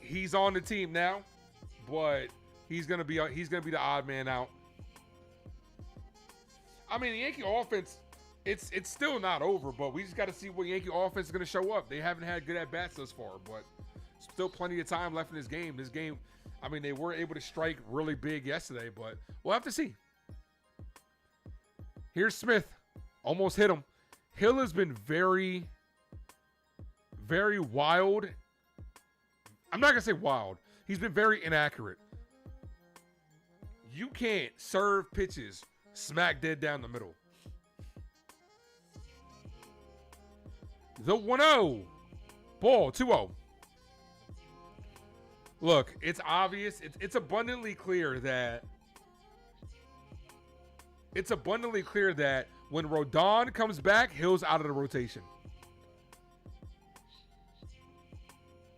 he's on the team now, but he's gonna be the odd man out. I mean, the Yankee offense, it's still not over, but we just got to see what Yankee offense is gonna show up. They haven't had good at bats thus far, but still plenty of time left in this game. This game. I mean, they were able to strike really big yesterday, but we'll have to see. Here's Smith. Almost hit him. Hill has been very, very wild. I'm not going to say wild. He's been very inaccurate. You can't serve pitches smack dead down the middle. The 1-0. Ball, 2-0. Look, it's obvious. It's abundantly clear that when Rodon comes back, Hill's out of the rotation.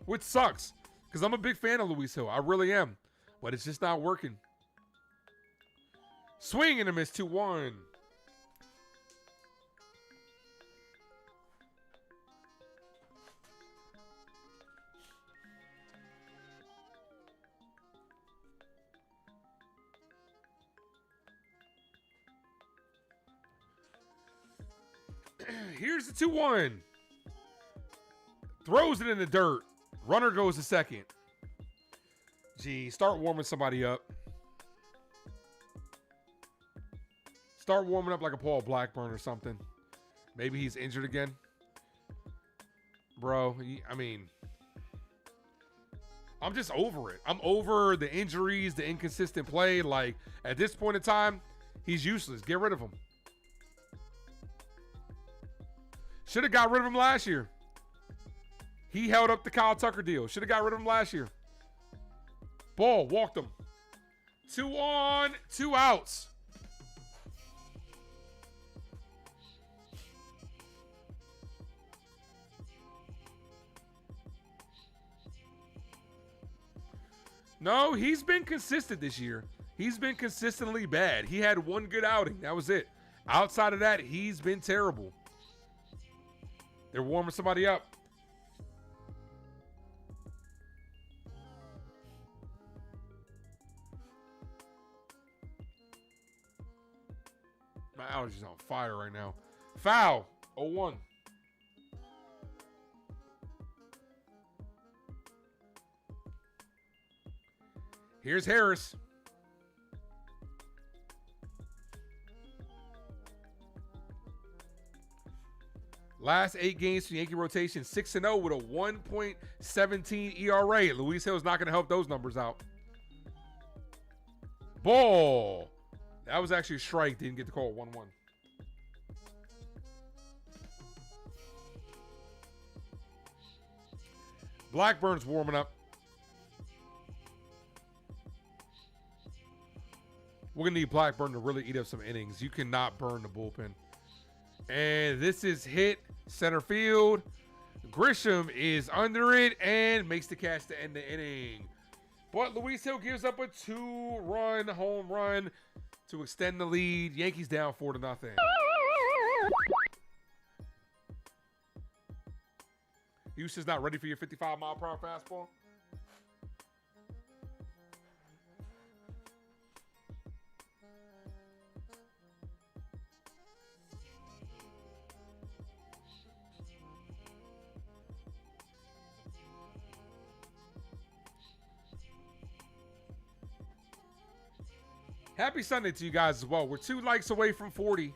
Which sucks because I'm a big fan of Luis Hill. I really am. But it's just not working. Swing and a miss, 2-1. Here's the 2-1. Throws it in the dirt. Runner goes to second. Gee, start warming somebody up. Start warming up like a Paul Blackburn or something. Maybe he's injured again. Bro, I mean, I'm just over it. I'm over the injuries, the inconsistent play. Like, at this point in time, he's useless. Get rid of him. Should have got rid of him last year. He held up the Kyle Tucker deal. Should have got rid of him last year. Ball, walked him. 2 on, 2 outs. No, he's been consistent this year. He's been consistently bad. He had one good outing. That was it. Outside of that, he's been terrible. They're warming somebody up. My allergies on fire right now. Foul. 0-1. Here's Harris. Last 8 games for the Yankee rotation, 6-0 with a 1.17 ERA. Luis Hill's not going to help those numbers out. Ball. That was actually a strike. Didn't get the call. 1-1. Blackburn's warming up. We're going to need Blackburn to really eat up some innings. You cannot burn the bullpen. And this is hit center field. Grisham is under it and makes the catch to end the inning. But Luis Hill gives up a 2-run home run to extend the lead. Yankees down 4-0. Houston's not ready for your 55-mile-per-hour fastball. Happy Sunday to you guys as well. We're 2 likes away from 40.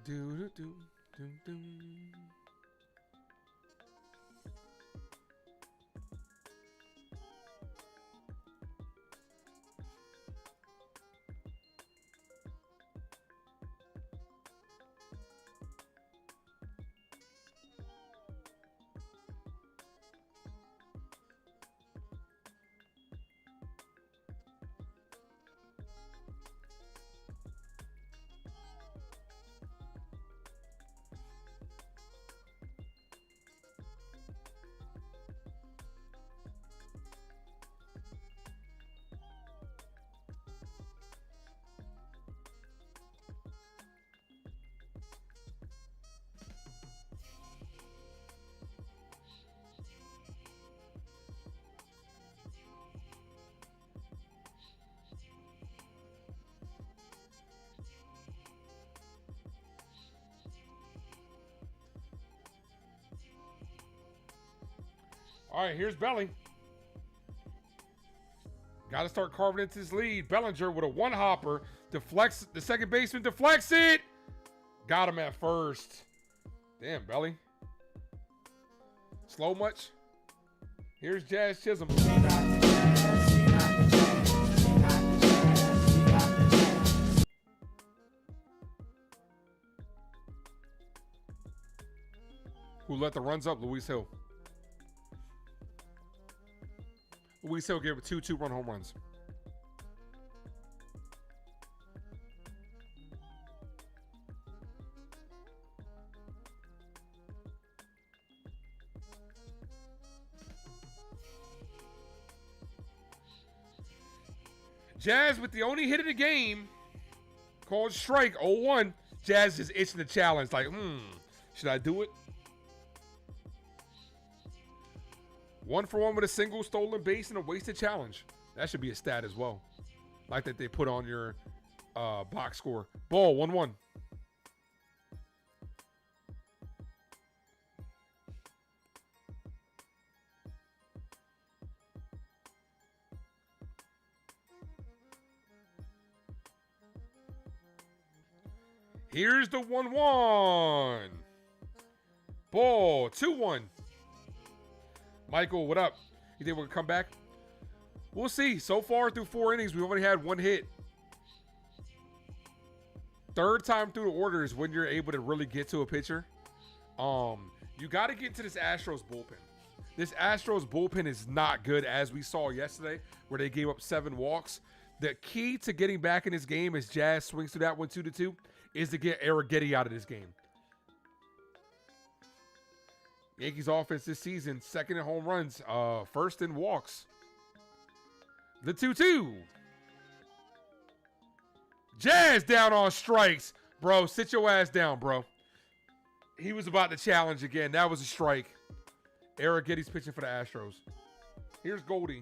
Do-do-do. Dum, dum. All right, here's Belly. Got to start carving into this lead. Bellinger with a one-hopper. Deflects. The second baseman deflects it. Got him at first. Damn, Belly. Slow much? Here's Jazz Chisholm. Who let the runs up? Luis Hill. Luis Hill gave 2 2-run home runs. Jazz with the only hit of the game, called strike, 0-1. Jazz is itching the challenge, like, should I do it? 1 for 1 with a single, stolen base, and a wasted challenge. That should be a stat as well. Like that they put on your box score. Ball, 1-1. Here's the 1-1. Ball, 2-1. Michael, what up? You think we're going to come back? We'll see. So far through 4 innings, we've only had 1 hit. Third time through the order is when you're able to really get to a pitcher. You got to get to this Astros bullpen. This Astros bullpen is not good, as we saw yesterday, where they gave up 7 walks. The key to getting back in this game as Jazz swings through that 1-2-2 is to get Arrighetti out of this game. Yankees offense this season, second in home runs, first in walks. The 2-2. Jazz down on strikes. Bro, sit your ass down, bro. He was about to challenge again. That was a strike. Arrighetti's pitching for the Astros. Here's Goldie.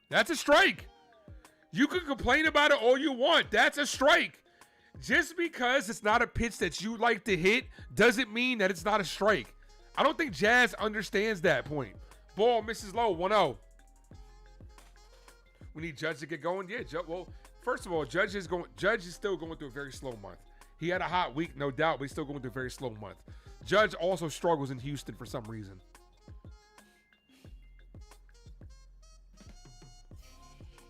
That's a strike. You can complain about it all you want. That's a strike. Just because it's not a pitch that you like to hit doesn't mean that it's not a strike. I don't think Jazz understands that point. Ball misses low, 1-0. We need Judge to get going. Yeah, well, first of all, Judge is still going through a very slow month. He had a hot week, no doubt, but he's still going through a very slow month. Judge also struggles in Houston for some reason.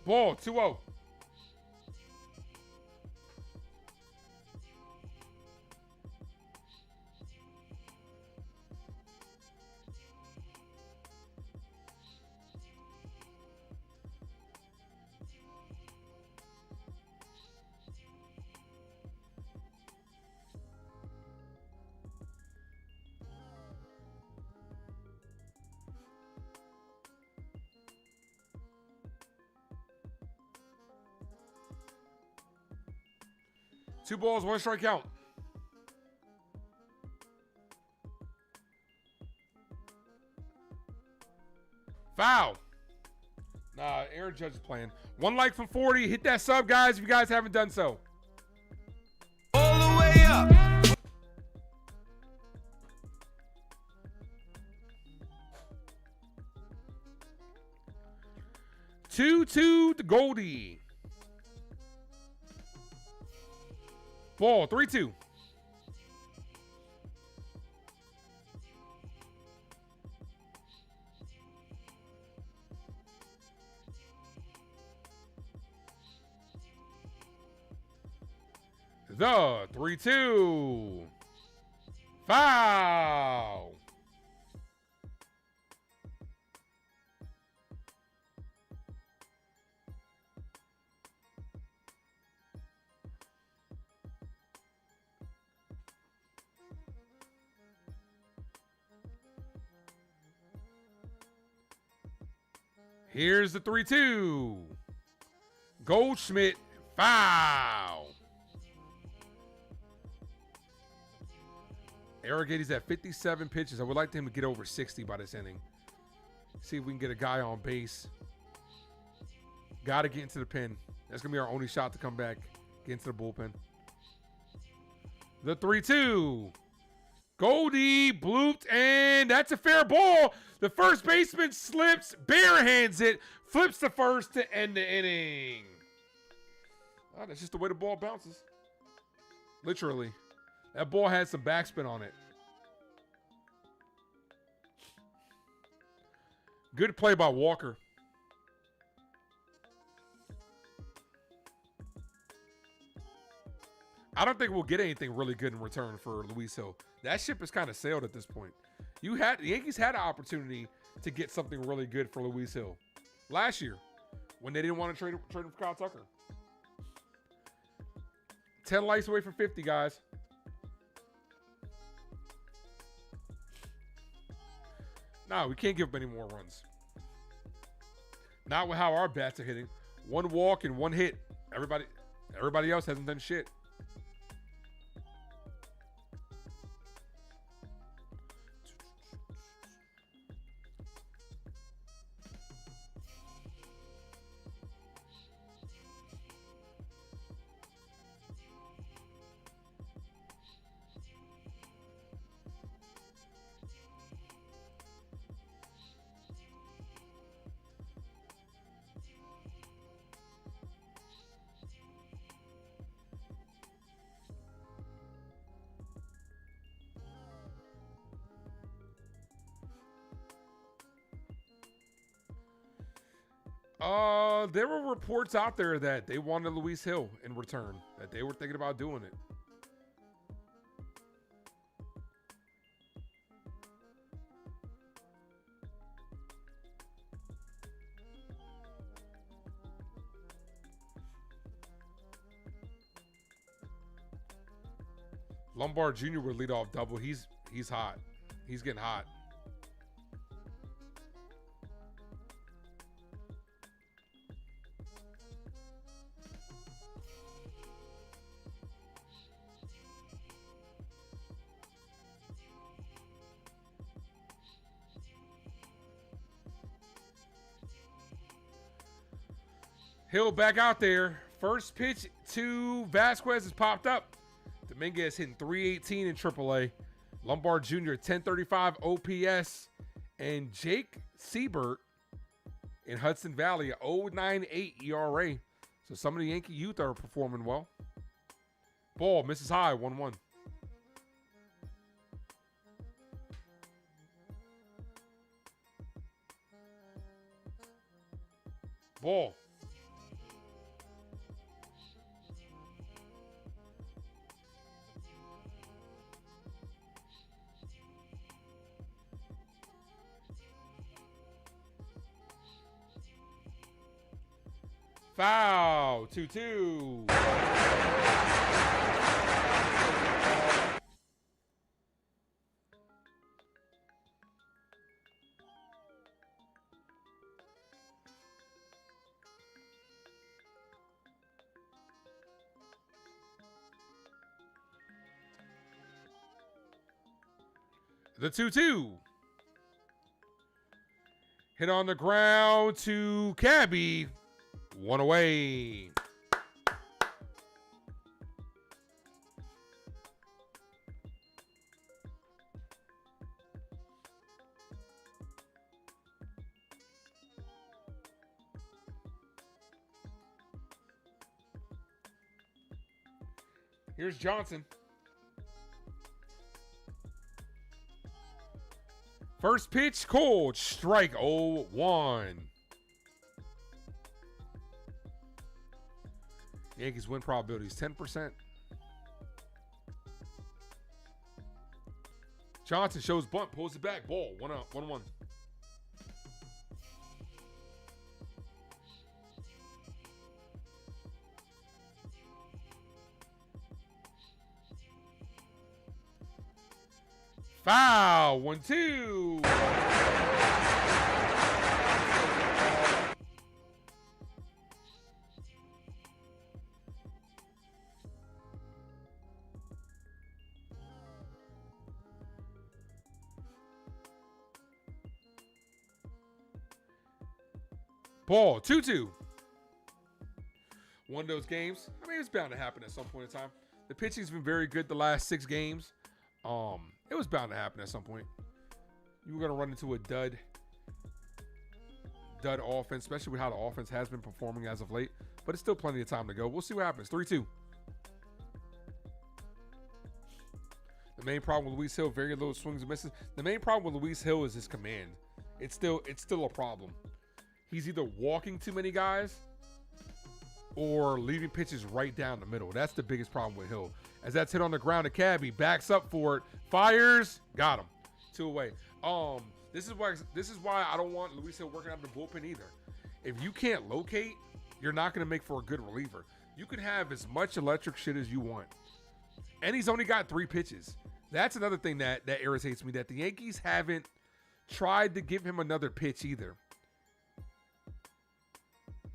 Ball, 2-0. Two balls, 1 strike count. Foul. Nah, Aaron Judge is playing. 1 like from 40. Hit that sub, guys, if you guys haven't done so. All the way up. Two to Goldie. Ball, 3-2. The 3-2. Foul. Here's the 3-2. Goldschmidt, foul. Arrighetti's at 57 pitches. I would like him to get over 60 by this inning. See if we can get a guy on base. Got to get into the pen. That's going to be our only shot to come back. Get into the bullpen. The 3-2. Goldie blooped, and that's a fair ball. The first baseman slips, barehands it, flips to first to end the inning. Oh, that's just the way the ball bounces. Literally. That ball had some backspin on it. Good play by Walker. I don't think we'll get anything really good in return for Luis Hill. That ship has kind of sailed at this point. The Yankees had an opportunity to get something really good for Luis Hill last year when they didn't want to trade him for Kyle Tucker. 10 likes away from 50, guys. No, we can't give up any more runs. Not with how our bats are hitting. 1 walk and 1 hit. Everybody else hasn't done shit. There were reports out there that they wanted Luis Hill in return, that they were thinking about doing it. Lombard Jr. would lead off double. He's hot. He's getting hot. Hill back out there. First pitch to Vasquez has popped up. Dominguez hitting 318 in AAA. Lombard Jr. 1035 OPS. And Jake Siebert in Hudson Valley, 0.98 ERA. So some of the Yankee youth are performing well. Ball misses high, 1-1. Ball. Foul, 2-2. The 2-2. Hit on the ground to Cabby. One away. Here's Johnson. First pitch, cold. Strike 0-1. Yankees win probability is 10%. Johnson shows bunt, pulls it back. Ball, 1-1. Foul, 1-2. Ball, 2-2. One of those games, I mean, it's bound to happen at some point in time. The pitching's been very good the last 6 games. It was bound to happen at some point. You were going to run into a dud offense, especially with how the offense has been performing as of late. But it's still plenty of time to go. We'll see what happens. 3-2. The main problem with Luis Hill, very little swings and misses. The main problem with Luis Hill is his command. It's still a problem. He's either walking too many guys or leaving pitches right down the middle. That's the biggest problem with Hill. As that's hit on the ground to Cabby, backs up for it, fires, got him. 2 away. This is why I don't want Luis Hill working out of the bullpen either. If you can't locate, you're not going to make for a good reliever. You can have as much electric shit as you want. And he's only got 3 pitches. That's another thing that irritates me, that the Yankees haven't tried to give him another pitch either.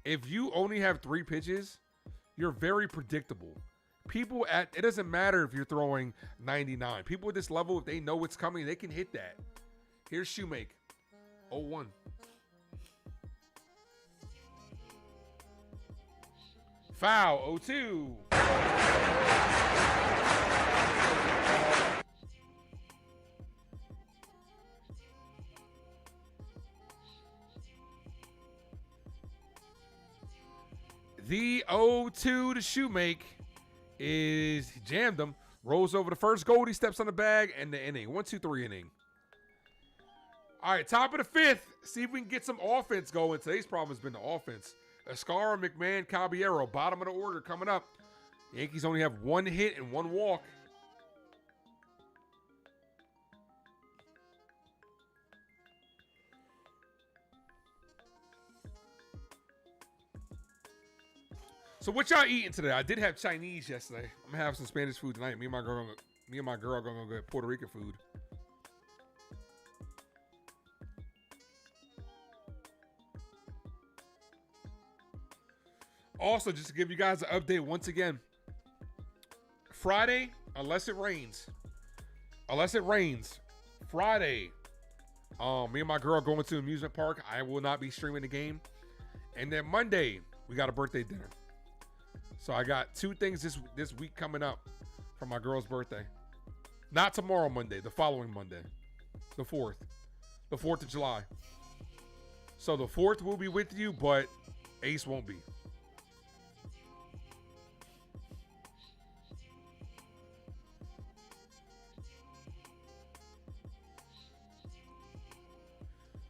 If you only have 3 pitches, you're very predictable. It doesn't matter if you're throwing 99. People at this level, if they know what's coming, they can hit that. Here's Shoemake. 0-1. Foul, 0-2. The 0-2 to Shoemake is jammed him. Rolls over the first Goldie, steps on the bag, and the inning. 1-2-3 inning. All right, top of the fifth. See if we can get some offense going. Today's problem has been the offense. Escara, McMahon, Caballero, bottom of the order coming up. Yankees only have 1 hit and 1 walk. So what y'all eating today? I did have Chinese yesterday. I'm gonna have some Spanish food tonight. Me and my girl are gonna go get Puerto Rican food. Also, just to give you guys an update once again, Friday, unless it rains, Friday, me and my girl are going to the amusement park. I will not be streaming the game. And then Monday, we got a birthday dinner. So I got 2 things this week coming up for my girl's birthday. Not tomorrow Monday, the following Monday, the 4th of July. So the 4th will be with you, but Ace won't be.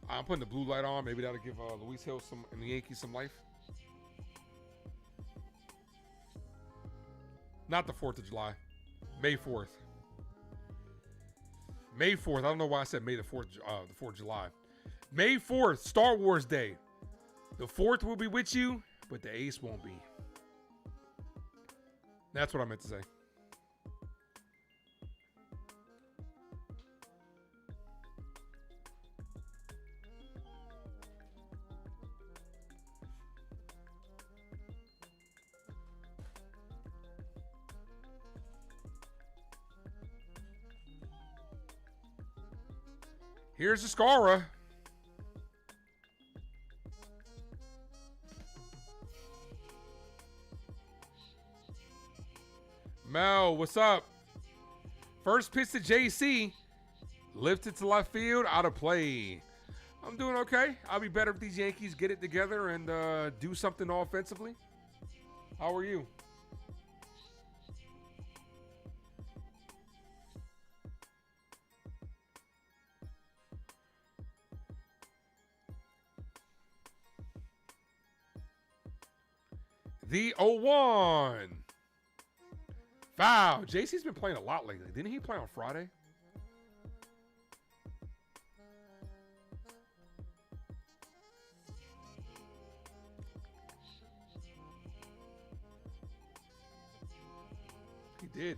I'm putting the blue light on. Maybe that'll give Luis Hill and the Yankees some life. Not the 4th of July. May 4th. May 4th. I don't know why I said May the 4th of July. May 4th, Star Wars Day. The 4th will be with you, but the Ace won't be. That's what I meant to say. Here's Escara. Mel, what's up? First pitch to JC. Lifted to left field, out of play. I'm doing okay. I'll be better if these Yankees get it together and do something offensively. How are you? The 0-1. Foul. JC's been playing a lot lately. Didn't he play on Friday? He did.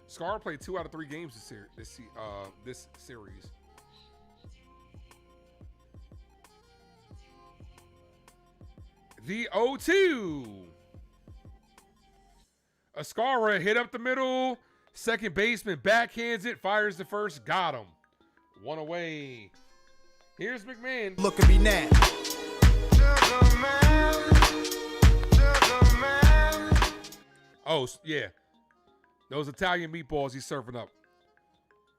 Scar played 2 out of 3 games this series. The 0-2. Escara hit up the middle. Second baseman backhands it, fires the first, got him. 1 away. Here's McMahon. Look at me now. Oh, yeah. Those Italian meatballs he's serving up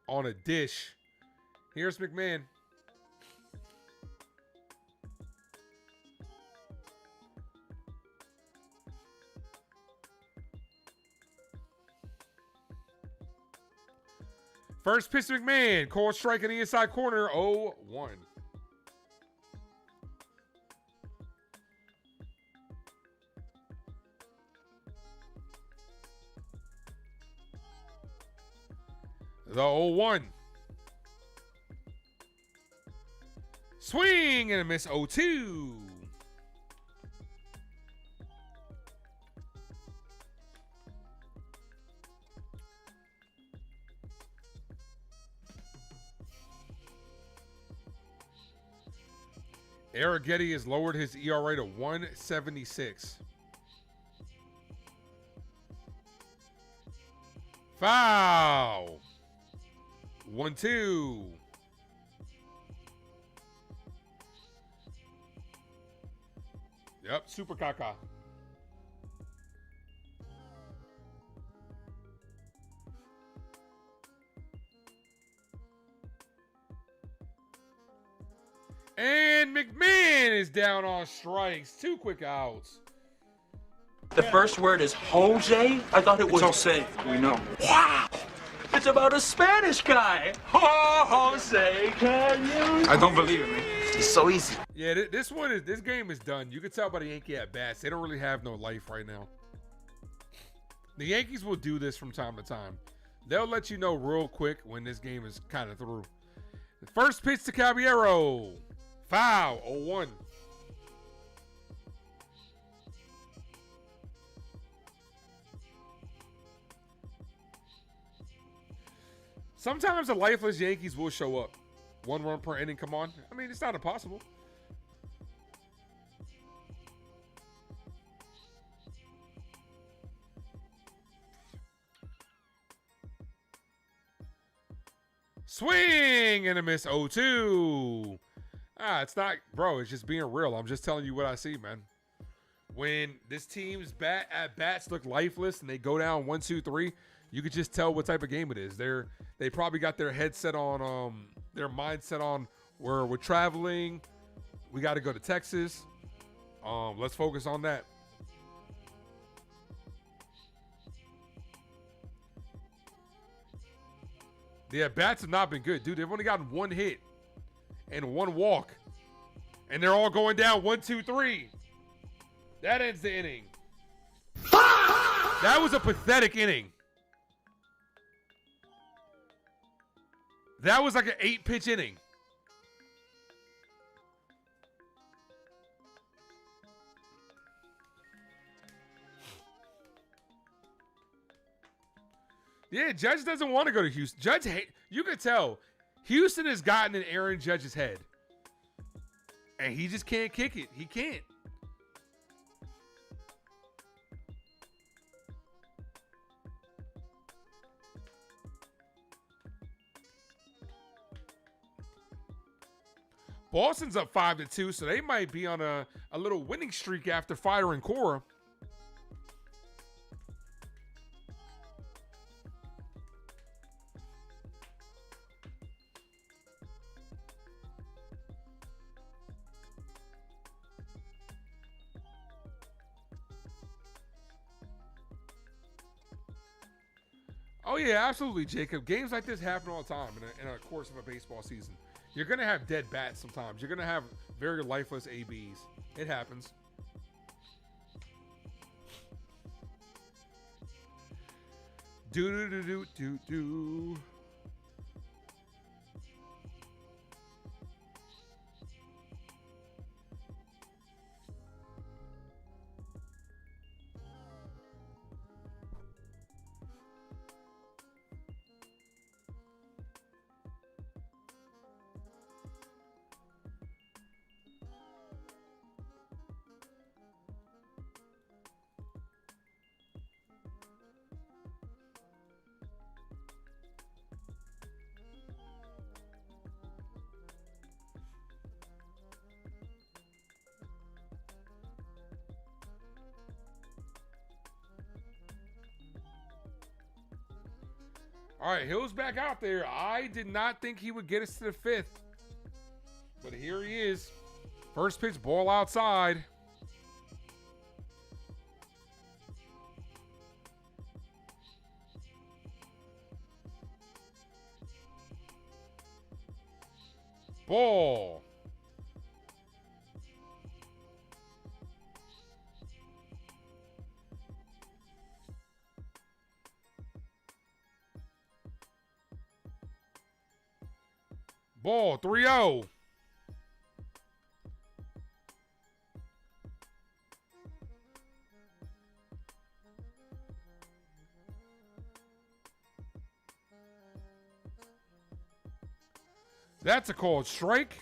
on a dish. Here's McMahon. First pitch to McMahon. Called strike in the inside corner. 0-1. The 0-1. Swing and a miss. 0-2. Arrighetti has lowered his ERA to 1.76. Foul. 1-2. Yep, super caca. And McMahon is down on strikes. 2 quick outs. The first word is Jose? I thought it was Jose. We know. Wow! It's about a Spanish guy. Jose, can you? I don't believe it, man. It's so easy. Yeah, this game is done. You can tell by the Yankee at bats. They don't really have no life right now. The Yankees will do this from time to time. They'll let you know real quick when this game is kind of through. The first pitch to Caballero. Foul, 0-1. Sometimes the lifeless Yankees will show up. 1 run per inning, come on. I mean, it's not impossible. Swing and a miss, 0-2. It's not, bro, it's just being real. I'm just telling you what I see, man. When this team's bats look lifeless and they go down 1-2-3, you could just tell what type of game it is. They probably got their headset on, their mindset on where we're traveling. We got to go to Texas. Let's focus on that. The at-bats have not been good, dude. They've only gotten 1 hit and 1 walk. And they're all going down 1-2-3. That ends the inning. That was a pathetic inning. That was like an 8-pitch inning. Yeah, Judge doesn't want to go to Houston. You could tell Houston has gotten in Aaron Judge's head. And he just can't kick it. He can't. Boston's up 5-2, so they might be on a little winning streak after firing Cora. Oh, yeah, absolutely, Jacob. Games like this happen all the time in a course of a baseball season. You're going to have dead bats sometimes. You're going to have very lifeless ABs. It happens. Do-do-do-do-do-do. All right, Hill's back out there. I did not think he would get us to the 5th. But here he is. First pitch, ball outside. Ball. Ball, 3-0. That's a called strike.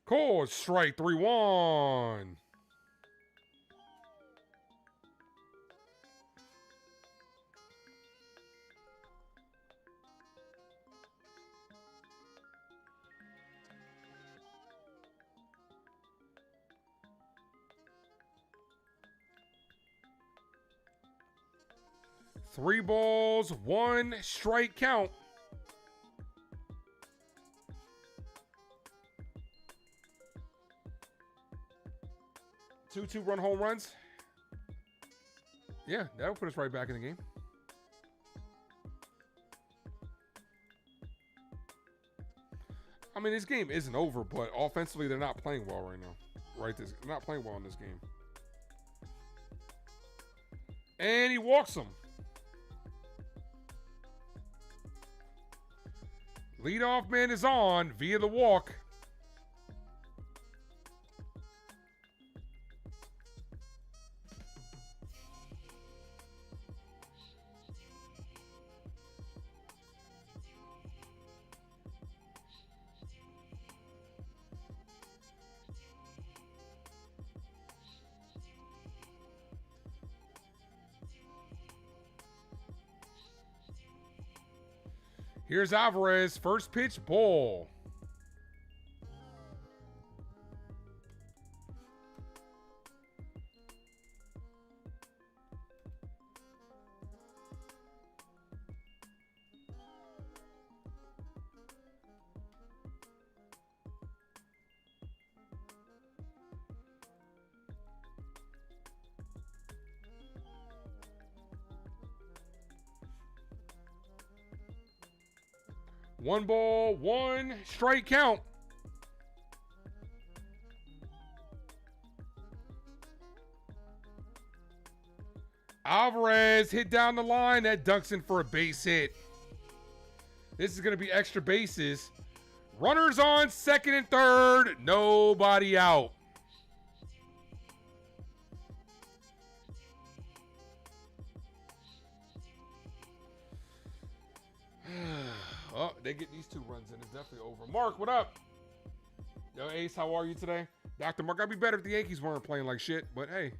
Called strike, 3-1. 3 balls, 1 strike count. Two 2-run home runs. Yeah, that would put us right back in the game. I mean, this game isn't over, but offensively, they're not playing well right now. Right, they're not playing well in this game. And he walks him. Leadoff man is on via the walk. Here's Alvarez, first pitch, ball. One ball, 1 strike count. Alvarez hit down the line. That dunks in for a base hit. This is going to be extra bases. Runners on second and third. Nobody out. Oh, they get these 2 runs in. It's definitely over. Mark, what up? Yo, Ace, how are you today? Dr. Mark, I'd be better if the Yankees weren't playing like shit, but hey.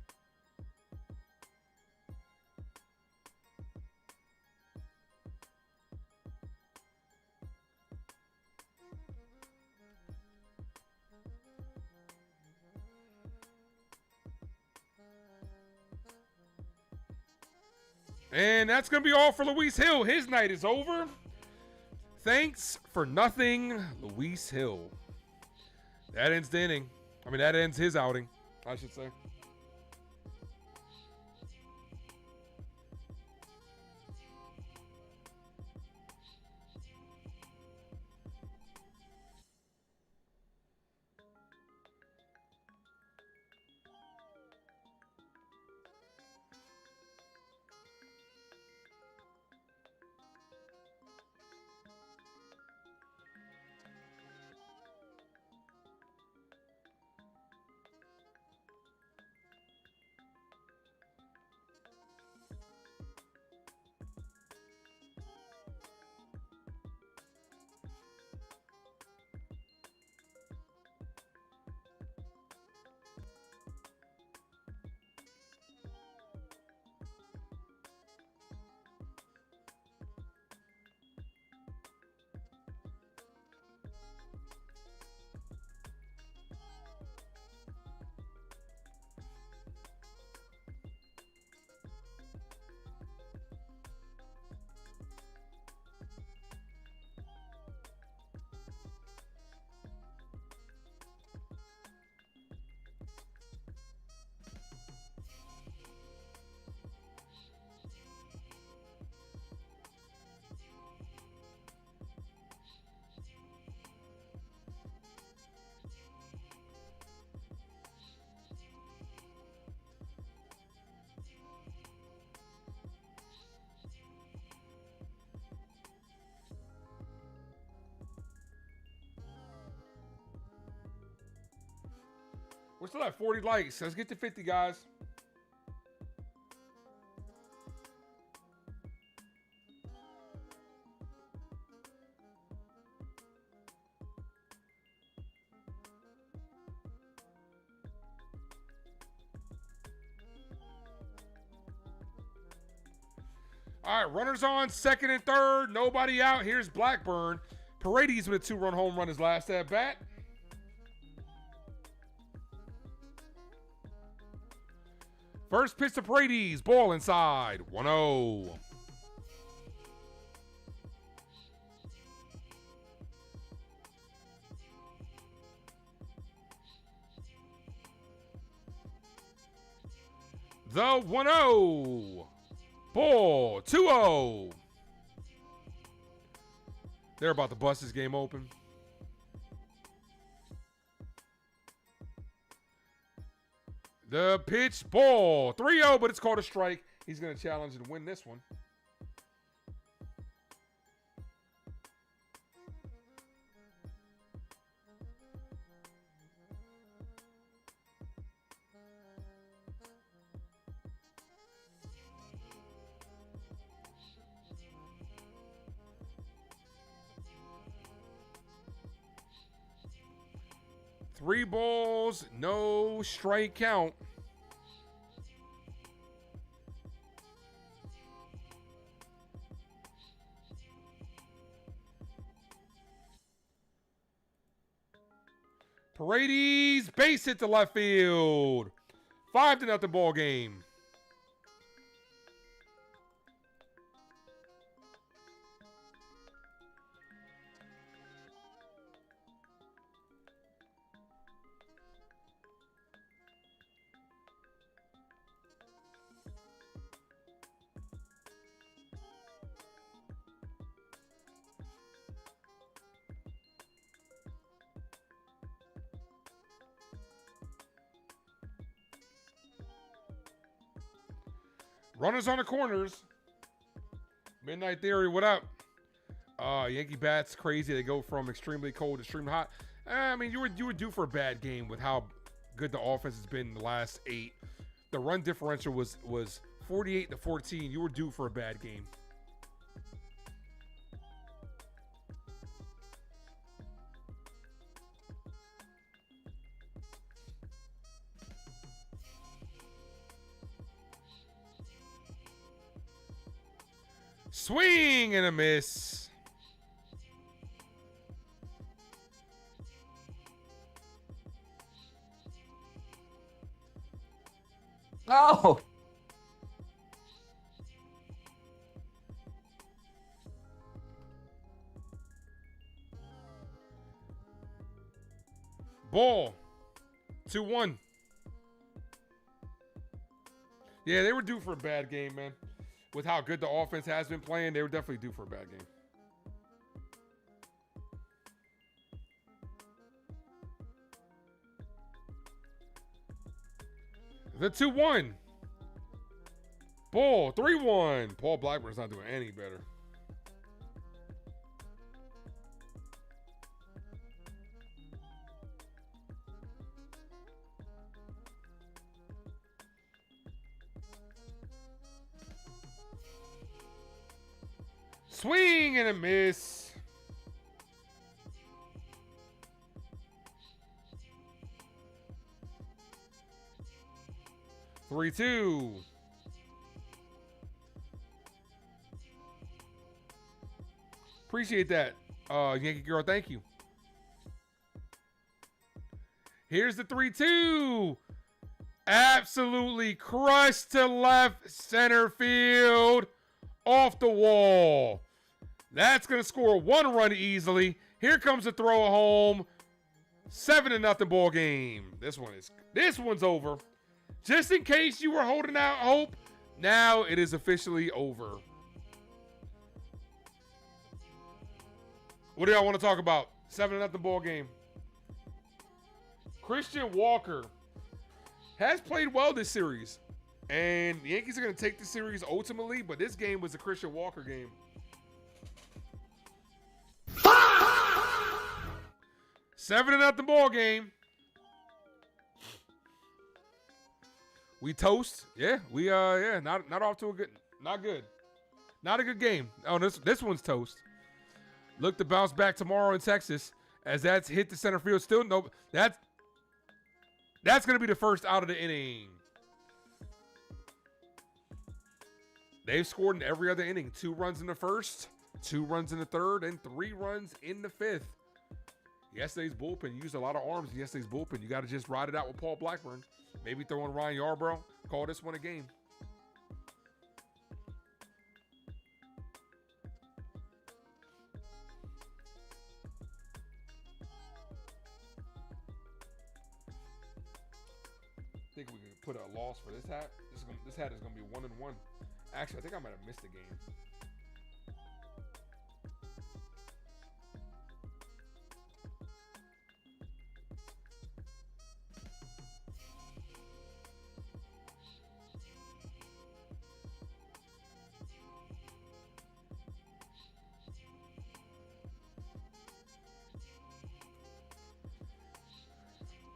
And that's going to be all for Luis Hill. His night is over. Thanks for nothing, Luis Hill. That ends the inning. I mean, that ends his outing, I should say. We're still at 40 likes. Let's get to 50, guys. All right, runners on second and third. Nobody out. Here's Blackburn. Paredes with a 2-run home run his last at bat. First pitch to Paredes. Ball inside. 1-0. The 1-0. Ball 2-0. They're about to bust this game open. The pitch, ball 3-0, but it's called a strike. He's going to challenge and win this one. Three balls, no strike count. Paredes, base hit to left field. 5-0 ball game. Runners on the corners. Midnight Theory, what up? Yankee bats crazy. They go from extremely cold to extremely hot. I mean, you were due for a bad game with how good the offense has been in the last 8. The run differential was 48-14. You were due for a bad game. Swing and a miss. Oh. Ball. 2-1. Yeah, they were due for a bad game, man. With how good the offense has been playing, they were definitely due for a bad game. The 2-1. Ball 3-1. Paul Blackburn's not doing any better. Swing and a miss. Three, 2. Appreciate that, Yankee girl. Thank you. Here's the 3-2. Absolutely crushed to left center field. Off the wall. That's going to score 1 run easily. Here comes the throw home. 7-0 ball game. This one's over. Just in case you were holding out hope, now it is officially over. What do y'all want to talk about? 7-0 ball game. Christian Walker has played well this series. And the Yankees are going to take the series ultimately, but this game was a Christian Walker game. 7-0 ball game. We toast. Yeah, we not off to a good, not good. Not a good game. Oh, this one's toast. Look to bounce back tomorrow in Texas as that's hit the center field. Still no, that's going to be the first out of the inning. They've scored in every other inning. 2 runs in the first, 2 runs in the third, and 3 runs in the 5th. Yesterday's bullpen used a lot of arms in yesterday's bullpen. You got to just ride it out with Paul Blackburn. Maybe throw in Ryan Yarbrough. Call this one a game. think we can put a loss for this hat. This hat is gonna be 1-1. Actually, I think I might have missed a game.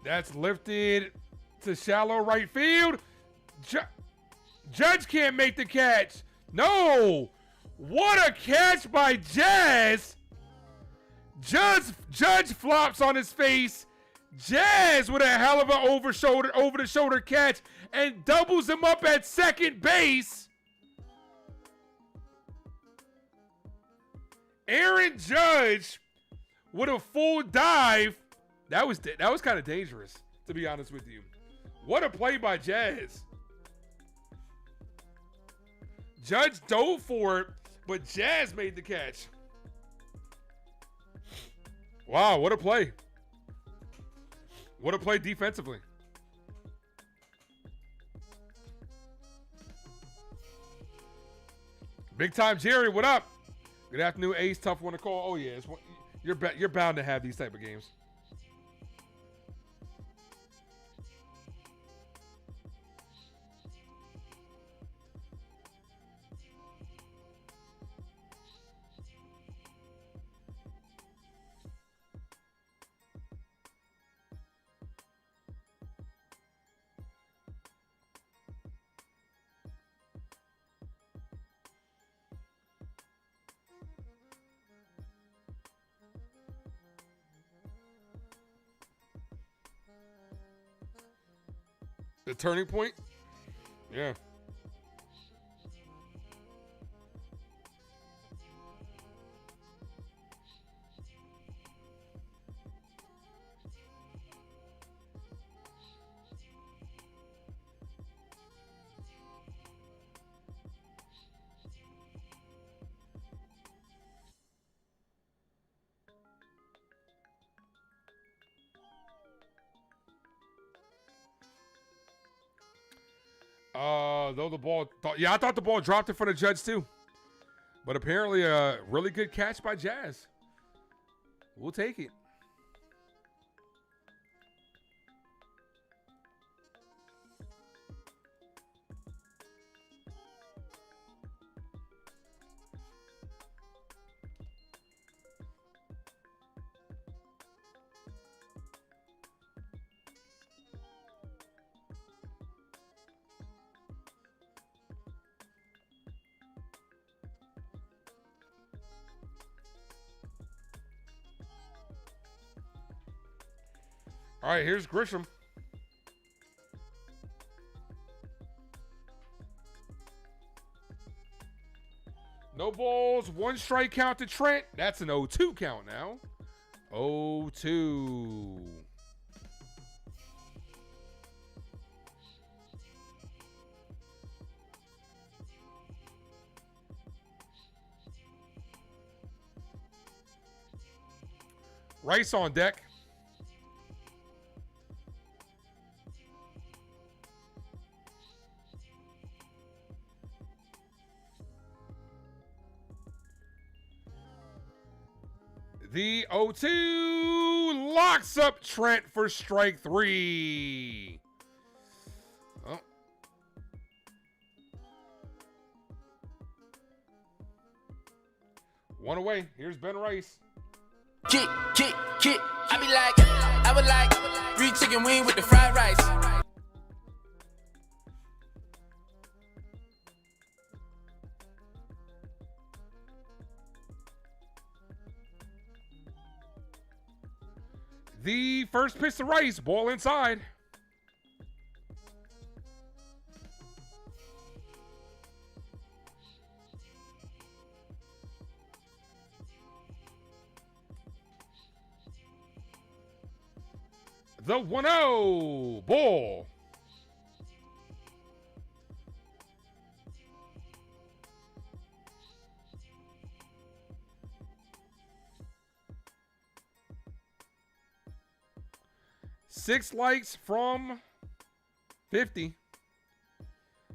That's lifted to shallow right field. Judge can't make the catch. No. What a catch by Jazz. Judge flops on his face. Jazz with a hell of an over the shoulder catch and doubles him up at second base. Aaron Judge with a full dive. That was kind of dangerous, to be honest with you. What a play by Jazz. Judge dove for it, but Jazz made the catch. Wow, what a play. What a play defensively. Big time Jerry, what up? Good afternoon, Ace. Tough one to call. Oh, yeah. You're bound to have these type of games. The turning point? Yeah. Though the ball, I thought the ball dropped in front of Judge too. But apparently a really good catch by Jazz. We'll take it. All right, here's Grisham. No balls, one strike count to Trent. That's an 0-2 count now. 0-2. Rice on deck. The 0-2 locks up Trent for strike 3. Oh. One away. Here's Ben Rice. Kick. I would like free chicken wing with the fried rice. The first pitch to Rice, ball inside. The 1-0 ball. Six likes from 50.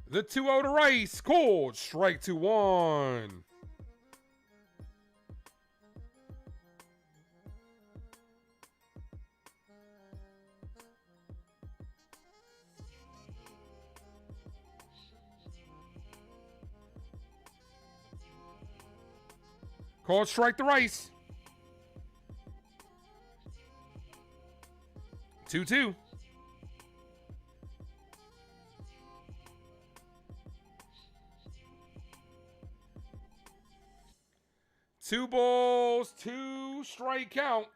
The 2-0 to Rice. Called strike 2-1. Called strike to Rice. 2-2. Two balls, 2 strike count.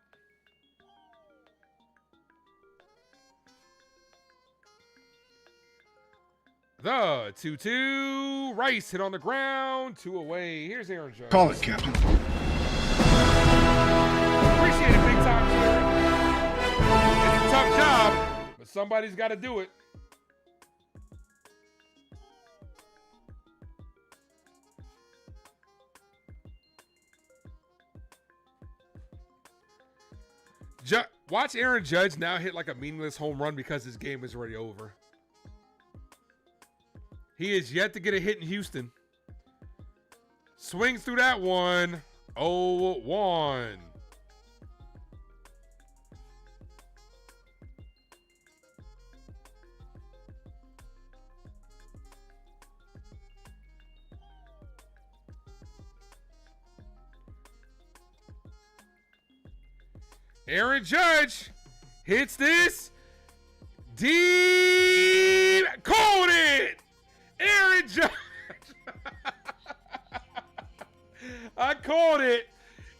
The 2-2. Rice hit on the ground. 2 away. Here's Aaron Judge. Call it, Captain. Appreciate it, big time, sir. It's a tough job, but somebody's got to do it. Watch Aaron Judge now hit like a meaningless home run because his game is already over. He is yet to get a hit in Houston. Swings through that one. 0-1. Aaron Judge hits this deep. Called it. Aaron Judge. I called it.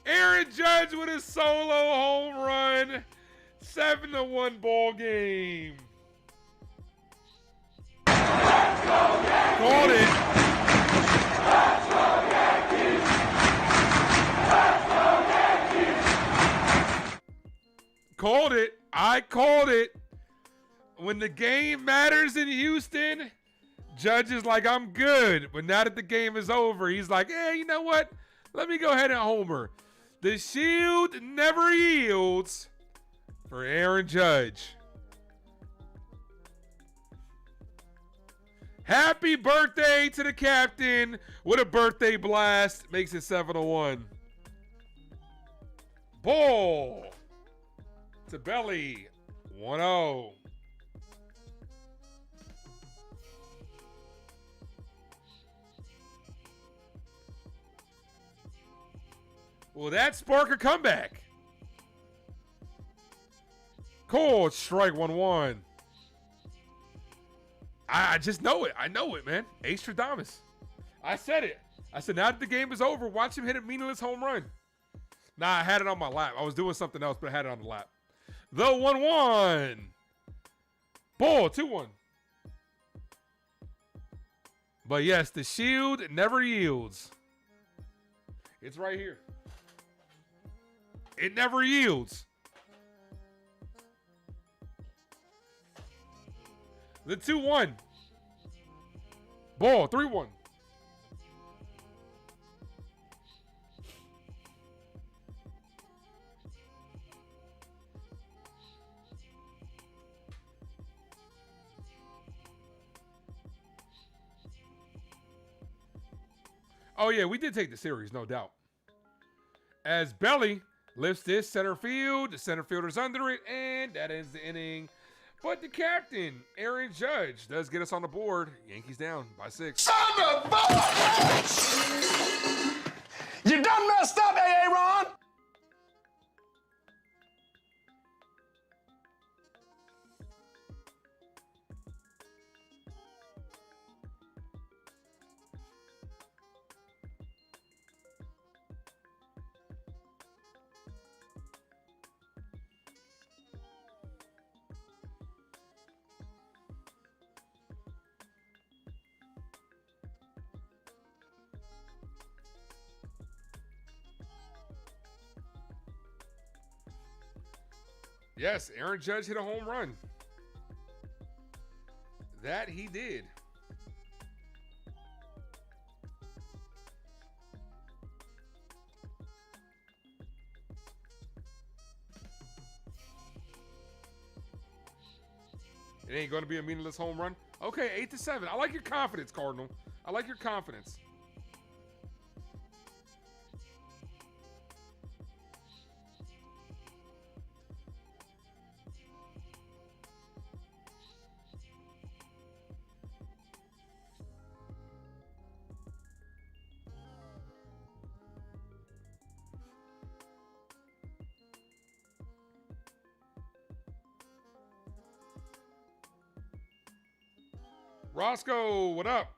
Aaron Judge with a solo home run. 7-1 ball game. Called it. Let's go Yankees. Let's go Yankees. Called it. I called it. When the game matters in Houston, Judge is like, I'm good. But now that the game is over, he's like, hey, you know what? Let me go ahead and homer. The shield never yields for Aaron Judge. Happy birthday to the captain with a birthday blast. Makes it 7-1. Ball to Belly. 1-0. Will that spark a comeback? Called strike 1-1. I just know it. I know it, man. Astradamus. I said it. I said, now that the game is over, watch him hit a meaningless home run. Nah, I had it on my lap. I was doing something else, but I had it on the lap. The 1-1. Ball, 2-1. But yes, the shield never yields. It's right here. It never yields. The 2-1. Ball, 3-1. Oh, yeah, we did take the series, no doubt. As Belly lifts this center field, the center fielder's under it, and that is the inning. But the captain, Aaron Judge, does get us on the board. Yankees down by 6. Son of a bitch! You done messed up, Aaron! Yes, Aaron Judge hit a home run. That he did. It ain't going to be a meaningless home run. Okay, 8-7. I like your confidence, Cardinal. I like your confidence. Roscoe, what up?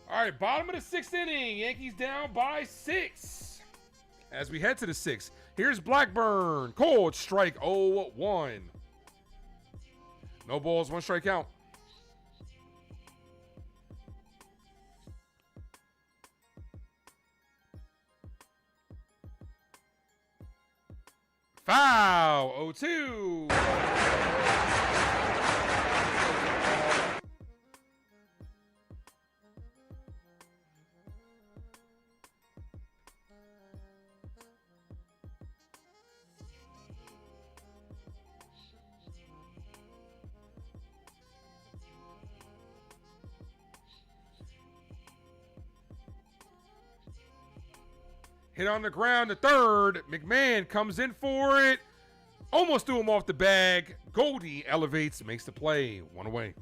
All right, bottom of the 6th inning. Yankees down by 6. As we head to the 6th, here's Blackburn. Cold strike 0-1. No balls, 1 strike count. Foul 0-2. Hit on the ground, the third. McMahon comes in for it. Almost threw him off the bag. Goldie elevates, makes the play. 1 away.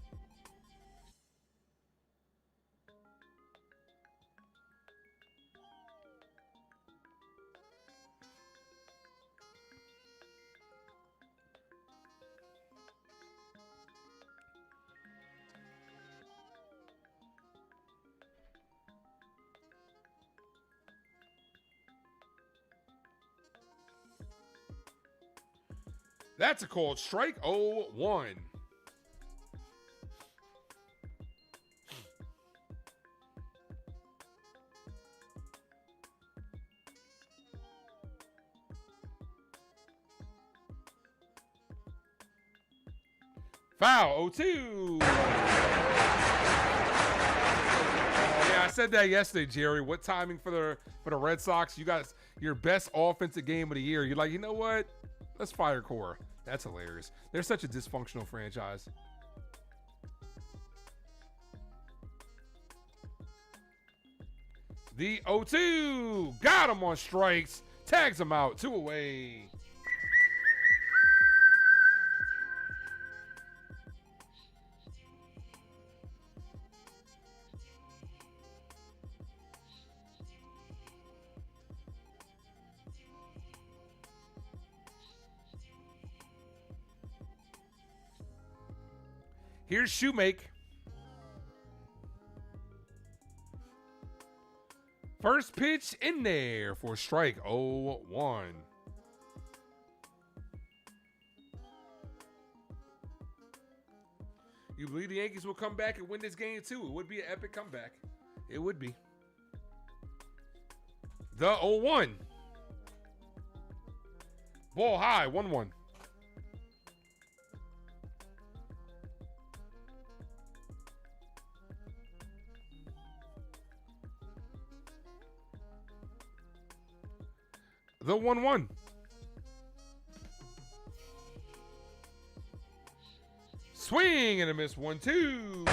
That's a cold strike. 0-1. Foul. 0-2. Yeah, I said that yesterday, Jerry. What timing for the Red Sox? You got your best offensive game of the year. You're like, you know what? Let's fire Cora. That's hilarious. They're such a dysfunctional franchise. The 0-2. Got him on strikes. Tags him out. 2 away. Here's Shoemake. First pitch in there for strike 0-1. You believe the Yankees will come back and win this game too? It would be an epic comeback. It would be. The 0-1. Ball high, 1-1. The 1-1. Swing and a miss. 1-2.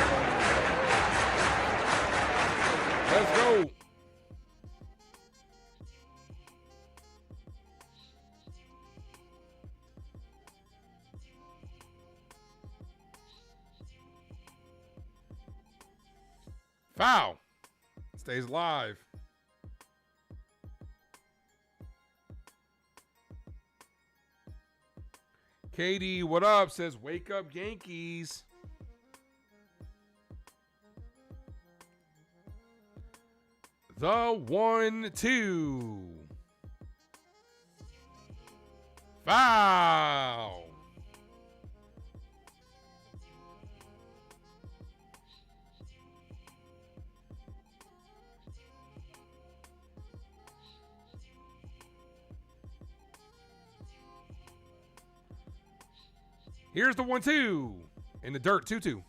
Let's go. Foul. Stays live. Katie, what up? Says, wake up, Yankees. The 1-2. Foul. Here's the 1-2 in the dirt, 2-2.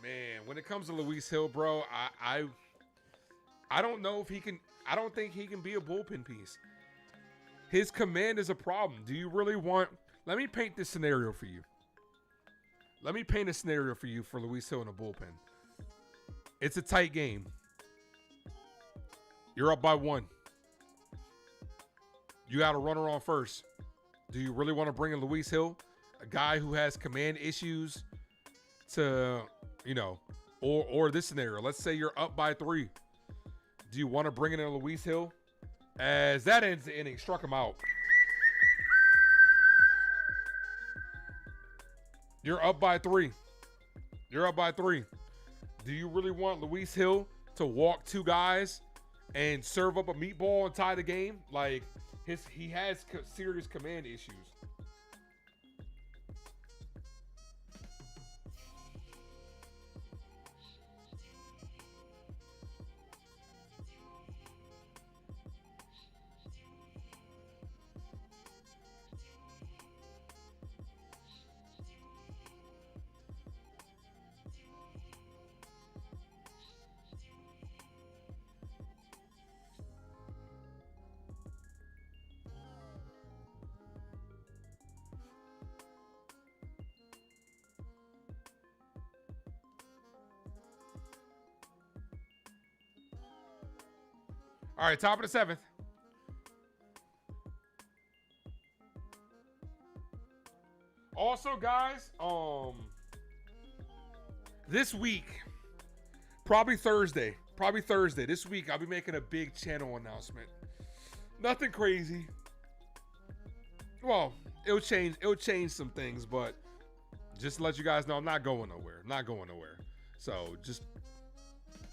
Man, when it comes to Luis Hill, bro, I don't know if he can. I don't think he can be a bullpen piece. His command is a problem. Do you really want? Let me paint this scenario for you. Let me paint a scenario for you for Luis Hill in a bullpen. It's a tight game. You're up by 1. You got a runner on first. Do you really want to bring in Luis Hill, a guy who has command issues, to, or this scenario? Let's say you're up by 3. Do you want to bring in a Luis Hill? As that ends the inning, struck him out. You're up by 3. You're up by 3. Do you really want Luis Hill to walk 2 guys and serve up a meatball and tie the game? Like, he has serious command issues. All right, top of the 7th. Also, guys, this week, probably Thursday, this week, I'll be making a big channel announcement. Nothing crazy. Well, it'll change some things, but just to let you guys know, I'm not going nowhere. So just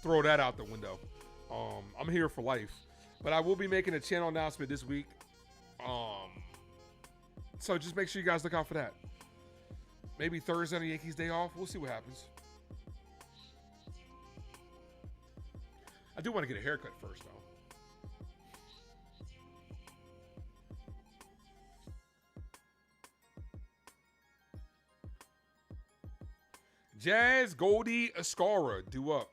throw that out the window. I'm here for life, but I will be making a channel announcement this week. So just make sure you guys look out for that. Maybe Thursday on the Yankees day off. We'll see what happens. I do want to get a haircut first, though. Jazz Goldie Escara due up.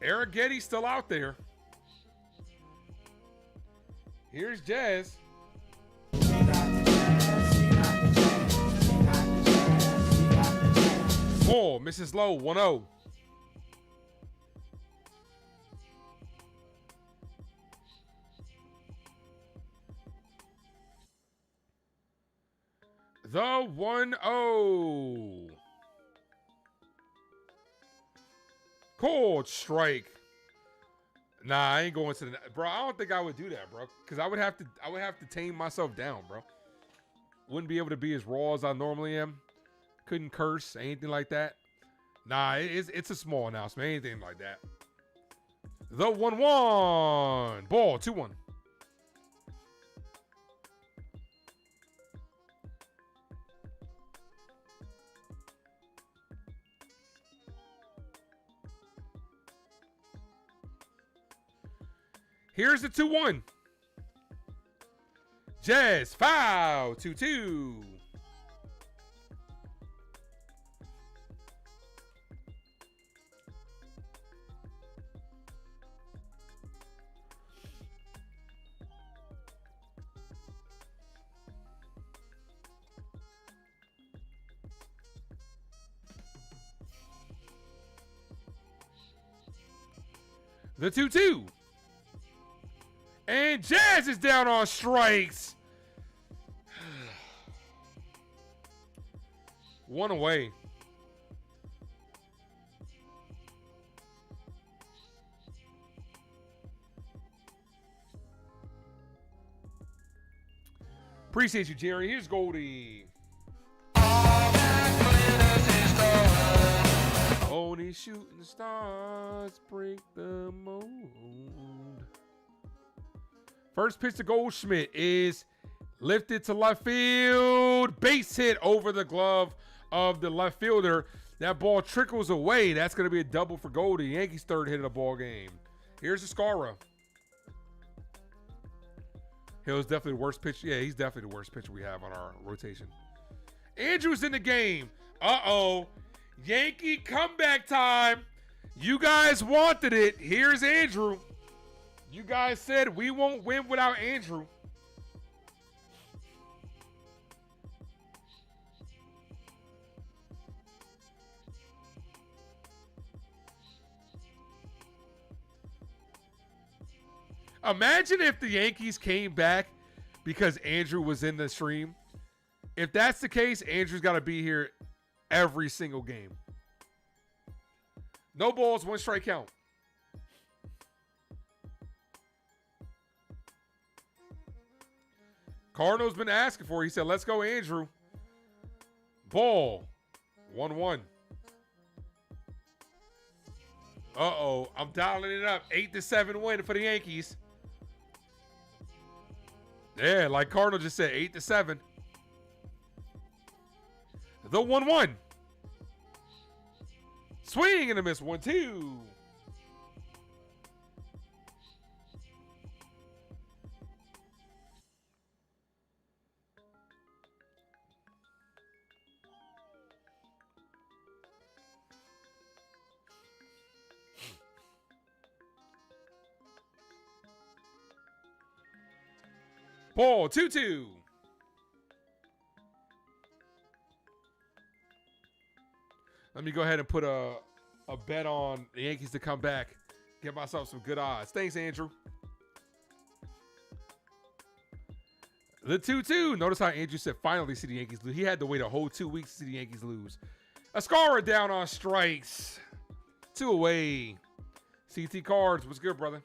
Eric Getty's still out there. Here's Jazz. Oh, Mrs. Lowe, 1-0. The 1-0. Cold strike. Nah, I ain't going to the bro. I don't think I would do that, bro. Because I would have to tame myself down, bro. Wouldn't be able to be as raw as I normally am. Couldn't curse, anything like that. Nah, it's a small announcement, anything like that. The 1-1. Ball, 2-1. Here's the 2-1. Jazz, foul, 2-2. The 2-2. And Jazz is down on strikes. One away. Appreciate you, Jerry. Here's Goldie. Only shooting stars break the mold. First pitch to Goldschmidt is lifted to left field. Base hit over the glove of the left fielder. That ball trickles away. That's going to be a double for Goldie. Yankees' third hit of the ball game. Here's Escara. Hill's definitely the worst pitch. Yeah, he's definitely the worst pitcher we have on our rotation. Andrew's in the game. Uh-oh. Yankee comeback time. You guys wanted it. Here's Andrew. You guys said we won't win without Andrew. Imagine if the Yankees came back because Andrew was in the stream. If that's the case, Andrew's got to be here every single game. No balls, one strike count. Cardinal's been asking for it. He said, let's go, Andrew. Ball. 1-1. Uh-oh. I'm dialing it up. 8-7 win for the Yankees. Yeah, like Cardinal just said, 8-7. The 1-1. Swing and a miss. 1-2. Ball, 2-2. Let me go ahead and put a bet on the Yankees to come back. Get myself some good odds. Thanks, Andrew. The 2-2. Notice how Andrew said finally see the Yankees lose. He had to wait a whole 2 weeks to see the Yankees lose. Escara down on strikes. 2 away. CT Cards. What's good, brother?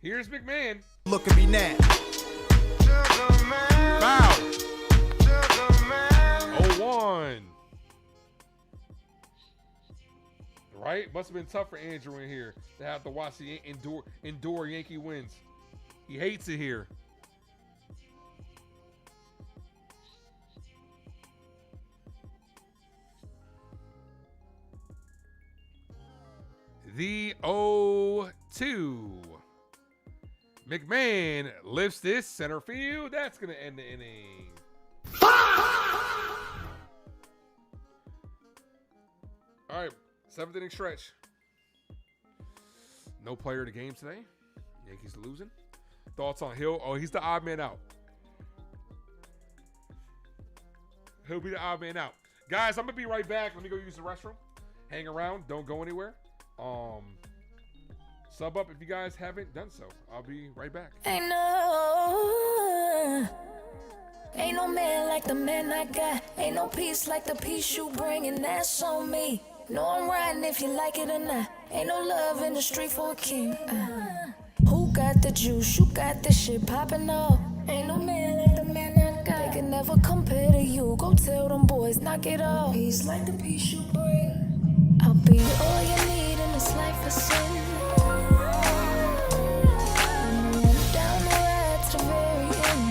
Here's McMahon. Look at me now. Foul. 0-1. Right? Must have been tough for Andrew in here to have to watch the endure Yankee wins. He hates it here. The 0-2. McMahon lifts this center field. That's going to end the inning. All right, 7th inning stretch. No player in the game today. Yankees losing. Thoughts on Hill? Oh, he's the odd man out. He'll be the odd man out. Guys, I'm going to be right back. Let me go use the restroom. Hang around. Don't go anywhere. Sub up if you guys haven't done so. I'll be right back. Ain't no man like the man I got. Ain't no peace like the peace you bring, and that's on me. No, I'm riding if you like it or not. Ain't no love in the street for a king. Who got the juice? You got this shit popping off. Ain't no man like the man I got. They can never compare to you. Go tell them boys, knock it off. Peace like the peace you bring. I'll be all you need in this life of sin. Down the ride to the very end.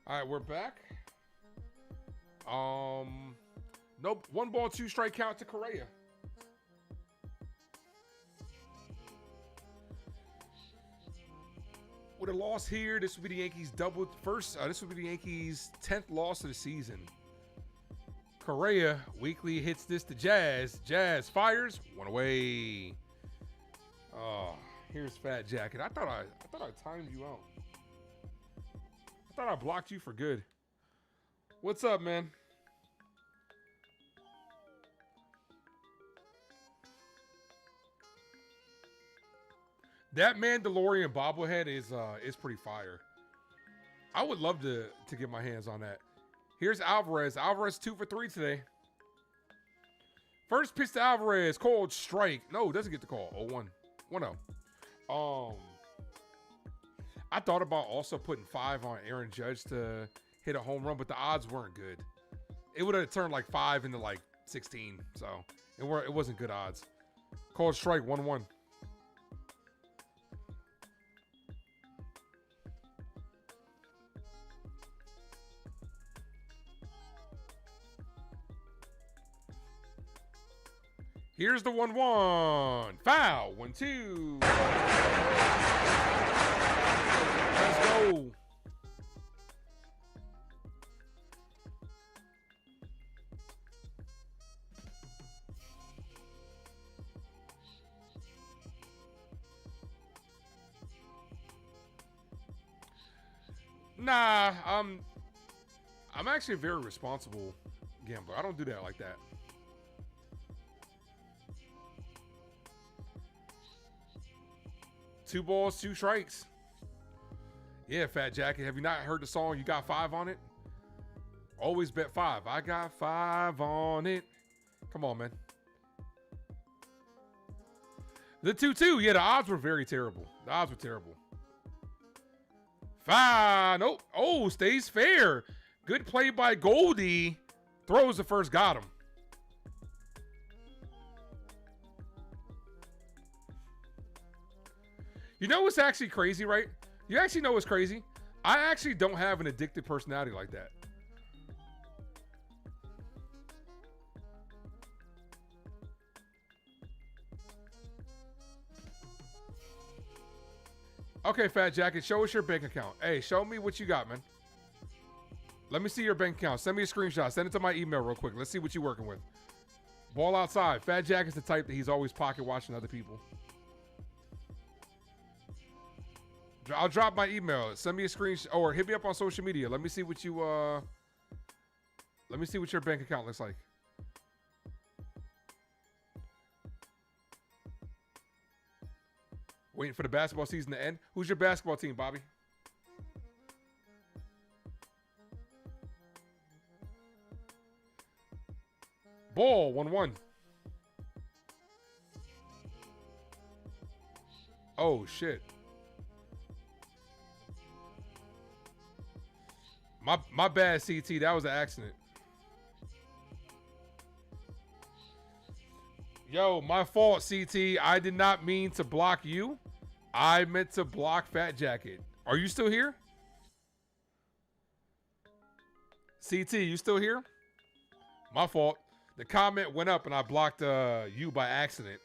All right, we're back. Nope. 1 ball, 2 strike count to Correa. With a loss here, this would be the Yankees' this would be the Yankees' 10th loss of the season. Correa weekly hits this to Jazz. Jazz fires, 1 away. Oh, here's Fat Jacket. I thought I timed you out. I thought I blocked you for good. What's up, man? That Mandalorian bobblehead is pretty fire. I would love to get my hands on that. Here's Alvarez. Alvarez 2 for 3 today. First pitch to Alvarez, cold strike. No, doesn't get the call. 0-1. 1-0. I thought about also putting 5 on Aaron Judge to hit a home run, but the odds weren't good. It would have turned like 5 into like 16, so it wasn't good odds. Cold strike, 1-1. Here's the 1-1. Foul. 1-2. Let's go. Nah, I'm actually a very responsible gambler. I don't do that like that. Two balls, 2 strikes. Yeah, Fat Jacket. Have you not heard the song? You got 5 on it? Always bet 5. I got 5 on it. Come on, man. The 2-2. Yeah, the odds were very terrible. The odds were terrible. 5. Nope. Oh, stays fair. Good play by Goldie. Throws the first. Got him. You know what's actually crazy, right? You actually know what's crazy? I actually don't have an addictive personality like that. Okay, Fat Jacket, show us your bank account. Hey, show me what you got, man. Let me see your bank account. Send me a screenshot. Send it to my email real quick. Let's see what you're working with. Ball outside. Fat Jacket's the type that he's always pocket watching other people. I'll drop my email. Send me a screenshot or hit me up on social media. Let me see what you let me see what your bank account looks like. Waiting for the basketball season to end. Who's your basketball team, Bobby? Ball, 1-1. Oh, shit. My bad, CT. That was an accident. Yo, my fault, CT. I did not mean to block you. I meant to block Fat Jacket. Are you still here? CT, you still here? My fault. The comment went up and I blocked you by accident.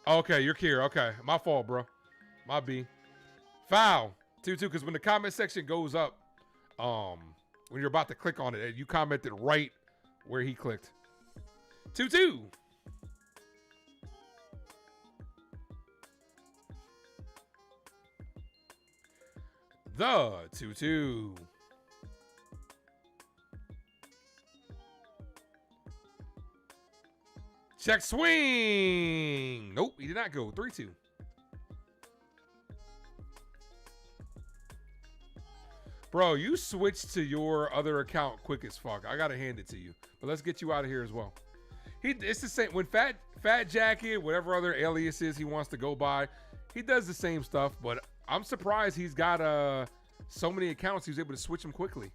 Okay, you're here. Okay, my fault, bro. My B. Foul. 2-2, because when the comment section goes up, when you're about to click on it, you commented right where he clicked. 2-2. The 2-2. Check swing. Nope, he did not go. 3-2. Bro, you switched to your other account quick as fuck. I gotta hand it to you. But let's get you out of here as well. It's the same. When Fat Jacket, whatever other aliases he wants to go by, he does the same stuff. But I'm surprised he's got so many accounts. He was able to switch them quickly.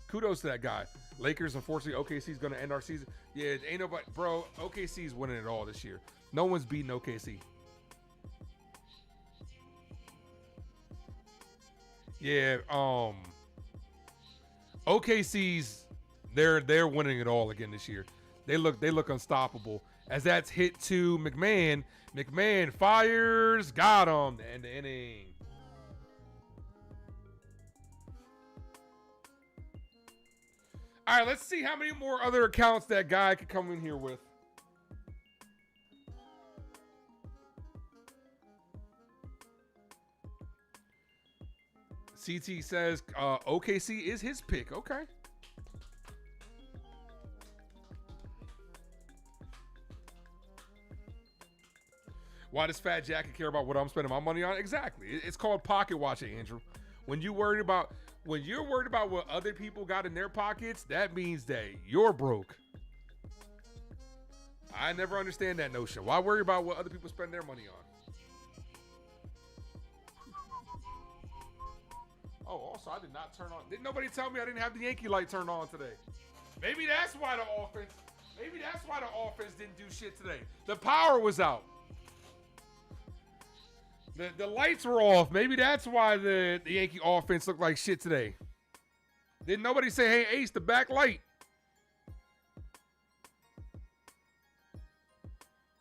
Kudos to that guy. Lakers, unfortunately, OKC's going to end our season. Yeah, ain't nobody. Bro, OKC's winning it all this year. No one's beating OKC. Yeah. OKC's they're winning it all again this year. They look unstoppable. As that's hit to McMahon. McMahon fires, got him to end the inning. All right, let's see how many more other accounts that guy could come in here with. CT says OKC is his pick. Okay. Why does Fat Jacket care about what I'm spending my money on? Exactly. It's called pocket watching, Andrew. When you're worried about what other people got in their pockets, that means that you're broke. I never understand that notion. Why worry about what other people spend their money on? Oh, also, I did not turn on. Didn't nobody tell me I didn't have the Yankee light turned on today? Maybe that's why the offense didn't do shit today. The power was out. The lights were off. Maybe that's why the Yankee offense looked like shit today. Didn't nobody say, hey, Ace, the back light?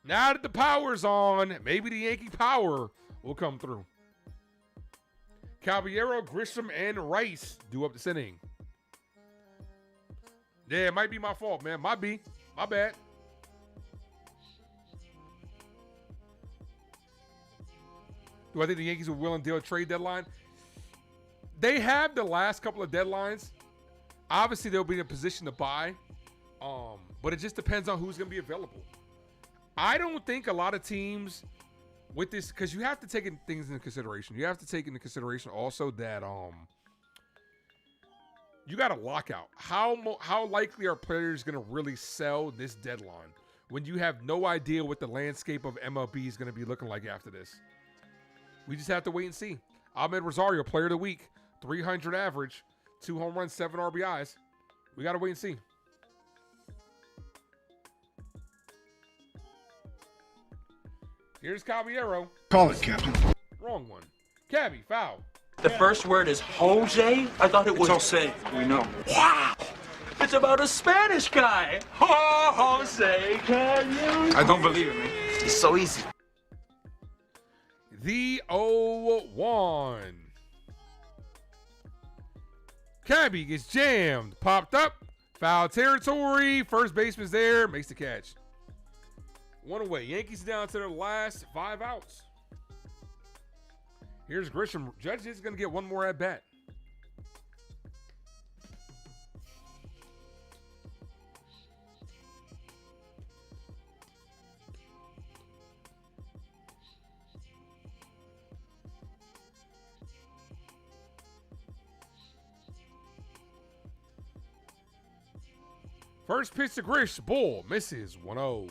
Now that the power's on, maybe the Yankee power will come through. Caballero, Grisham, and Rice do up this inning. Yeah, it might be my fault, man. My bad. Do I think the Yankees will will and deal a trade deadline? They have the last couple of deadlines. Obviously, they'll be in a position to buy. But it just depends on who's going to be available. I don't think a lot of teams with this, because you have to take things into consideration. You have to take into consideration also that you got a lockout. How likely are players going to really sell this deadline when you have no idea what the landscape of MLB is going to be looking like after this? We just have to wait and see. Ahmed Rosario, player of the week, 300 average, 2 home runs, 7 RBIs. We got to wait and see. Here's Caballero. Call it, Captain. Wrong one. Cabby, foul. The first word is Jose? I thought it was Jose. We know. Wow! It's about a Spanish guy. Jose, can you? I don't believe it, man. It's so easy. The 0-1. Cabby gets jammed. Popped up. Foul territory. First baseman's there. Makes the catch. One away. Yankees down to their last 5 outs. Here's Grisham. Judge is going to get one more at bat. First pitch to Grish. Bull misses 1-0.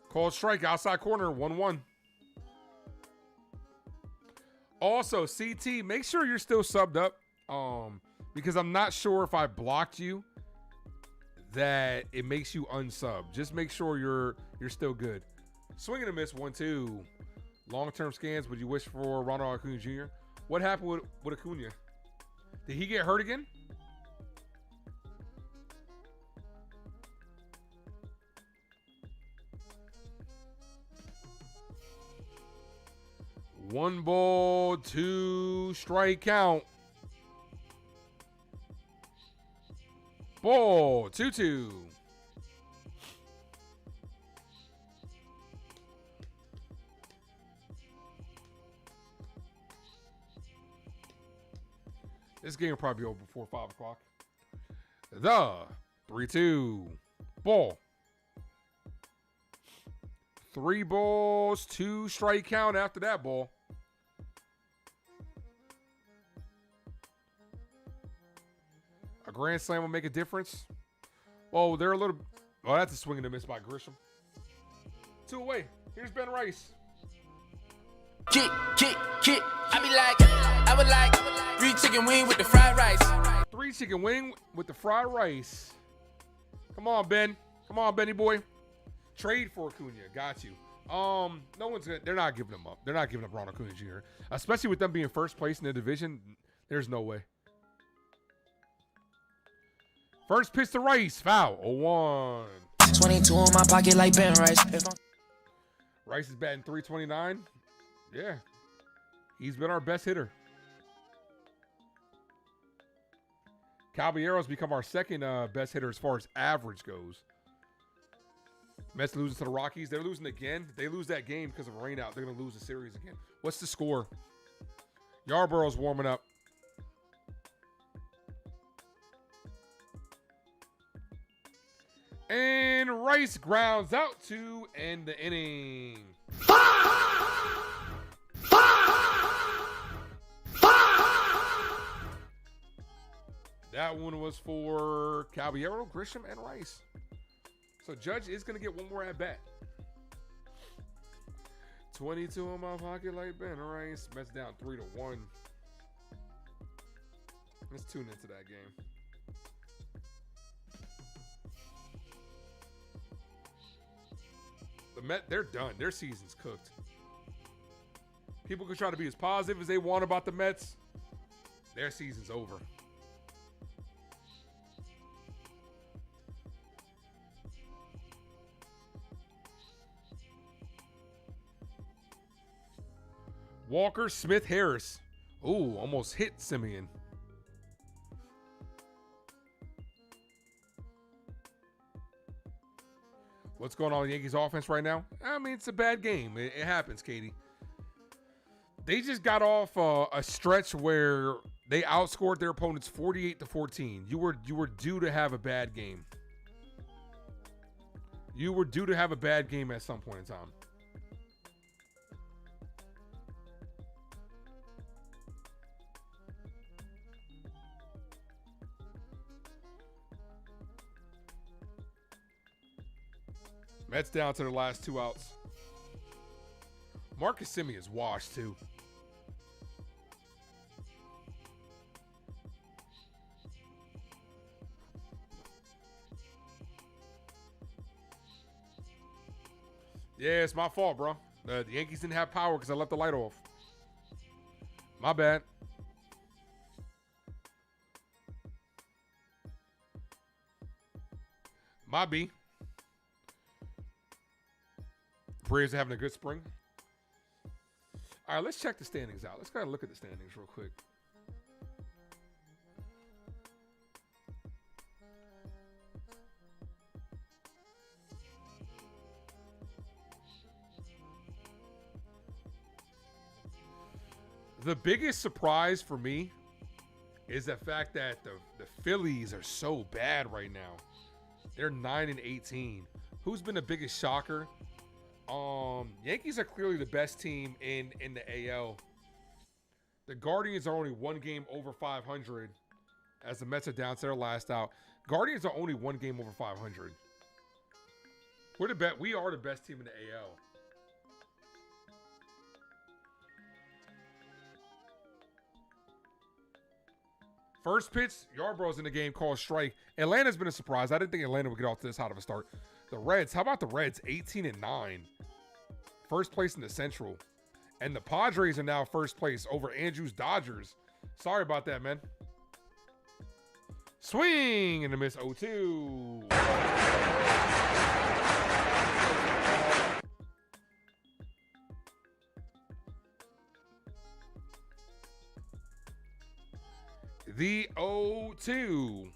Called strike, outside corner, 1-1. Also, CT, make sure you're still subbed up. Because I'm not sure if I blocked you that it makes you unsub. Just make sure you're still good. Swing and a miss, 1-2. Long-term scans, would you wish for Ronald Acuna Jr.? What happened with Acuna? Did he get hurt again? One ball, 2 strike count. Ball, 2-2. This game will probably be over before 5 o'clock. The 3-2. Ball. 3 balls, 2 strike count after that ball. A grand slam will make a difference. Oh, they're a little. Oh, that's a swing and a miss by Grisham. 2 away. Here's Ben Rice. I be like, I would like free chicken wing with the fried rice. 3 chicken wing with the fried rice. Come on, Ben. Come on, Benny boy. Trade for Acuna. Got you. No one's gonna. They're not giving him up. They're not giving up Ronald Acuna Jr. Especially with them being first place in the division. There's no way. First pitch to Rice. Foul. 0-1. 22 in my pocket like Ben Rice. Rice is batting 329. Yeah. He's been our best hitter. Caballero's become our second best hitter as far as average goes. Mets losing to the Rockies. They're losing again. If they lose that game because of a rain out, they're going to lose the series again. What's the score? Yarborough's warming up. And Rice grounds out to end the inning. That one was for Caballero, Grisham, and Rice. So Judge is going to get one more at bat. 22 in my pocket like Ben Rice. Mets down 3-1. Let's tune into that game. The Mets, they're done. Their season's cooked. People can try to be as positive as they want about the Mets. Their season's over. Walker, Smith, Harris. Ooh, almost hit Simeon. What's going on in the Yankees offense right now? I mean, it's a bad game. It happens, Katie. They just got off a stretch where they outscored their opponents 48-14. You were due to have a bad game. You were due to have a bad game at some point in time. Mets down to their last 2 outs. Marcus Simeon's washed, too. Yeah, it's my fault, bro. The Yankees didn't have power because I left the light off. My bad. My B. Braves are having a good spring. All right, let's check the standings out. Let's go ahead and look at the standings real quick. The biggest surprise for me is the fact that the Phillies are so bad right now. They're 9-18. Who's been the biggest shocker? Yankees are clearly the best team in the AL. The Guardians are only 1 game over 500 as the Mets are down to their last out. Guardians are only 1 game over 500. We are the best team in the AL. First pitch, Yarborough's in the game, called strike. Atlanta's been a surprise. I didn't think Atlanta would get off to this hot of a start. The Reds, how about the Reds? 18-9. First place in the Central. And the Padres are now first place over Andrews Dodgers. Sorry about that, man. Swing and a miss 0-2. The 0-2.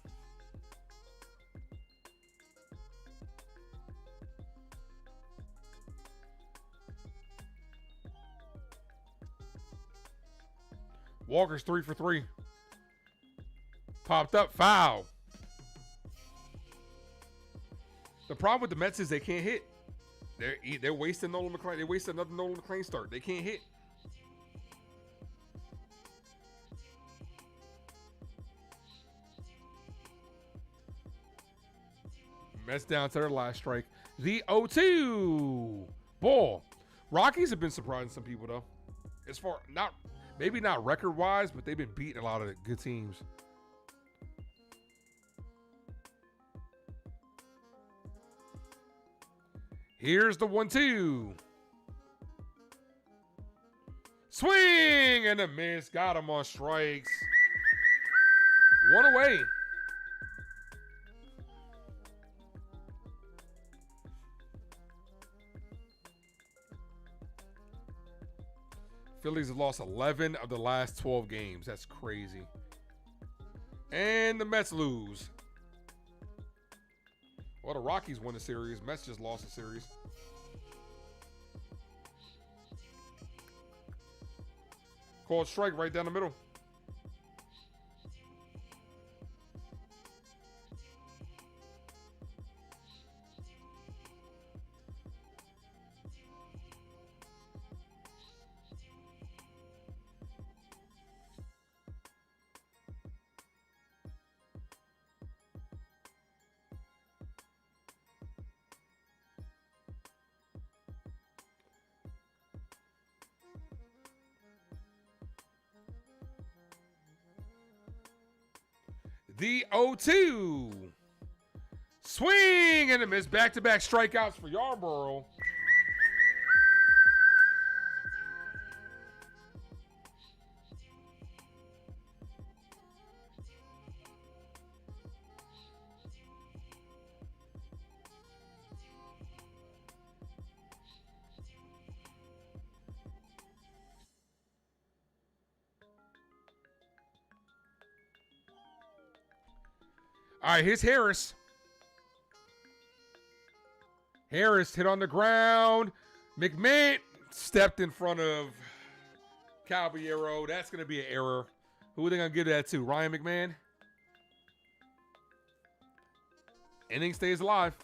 Walker's 3 for 3. Popped up, foul. The problem with the Mets is they can't hit. They're wasting Nolan McClain. They wasted another Nolan McClain start. They can't hit. Mets down to their last strike. The 0-2. Ball. Rockies have been surprising some people though. As far maybe not record wise, but they've been beating a lot of good teams. Here's the 1-2. Swing and a miss. Got him on strikes. One away. Phillies have lost 11 of the last 12 games. That's crazy. And the Mets lose. Well, the Rockies won the series. Mets just lost the series. Called strike right down the middle. The 0-2. Swing and a miss. Back-to-back strikeouts for Yarborough. All right, here's Harris. Harris hit on the ground. McMahon stepped in front of Caballero. That's going to be an error. Who are they going to give that to? Ryan McMahon? Inning stays alive.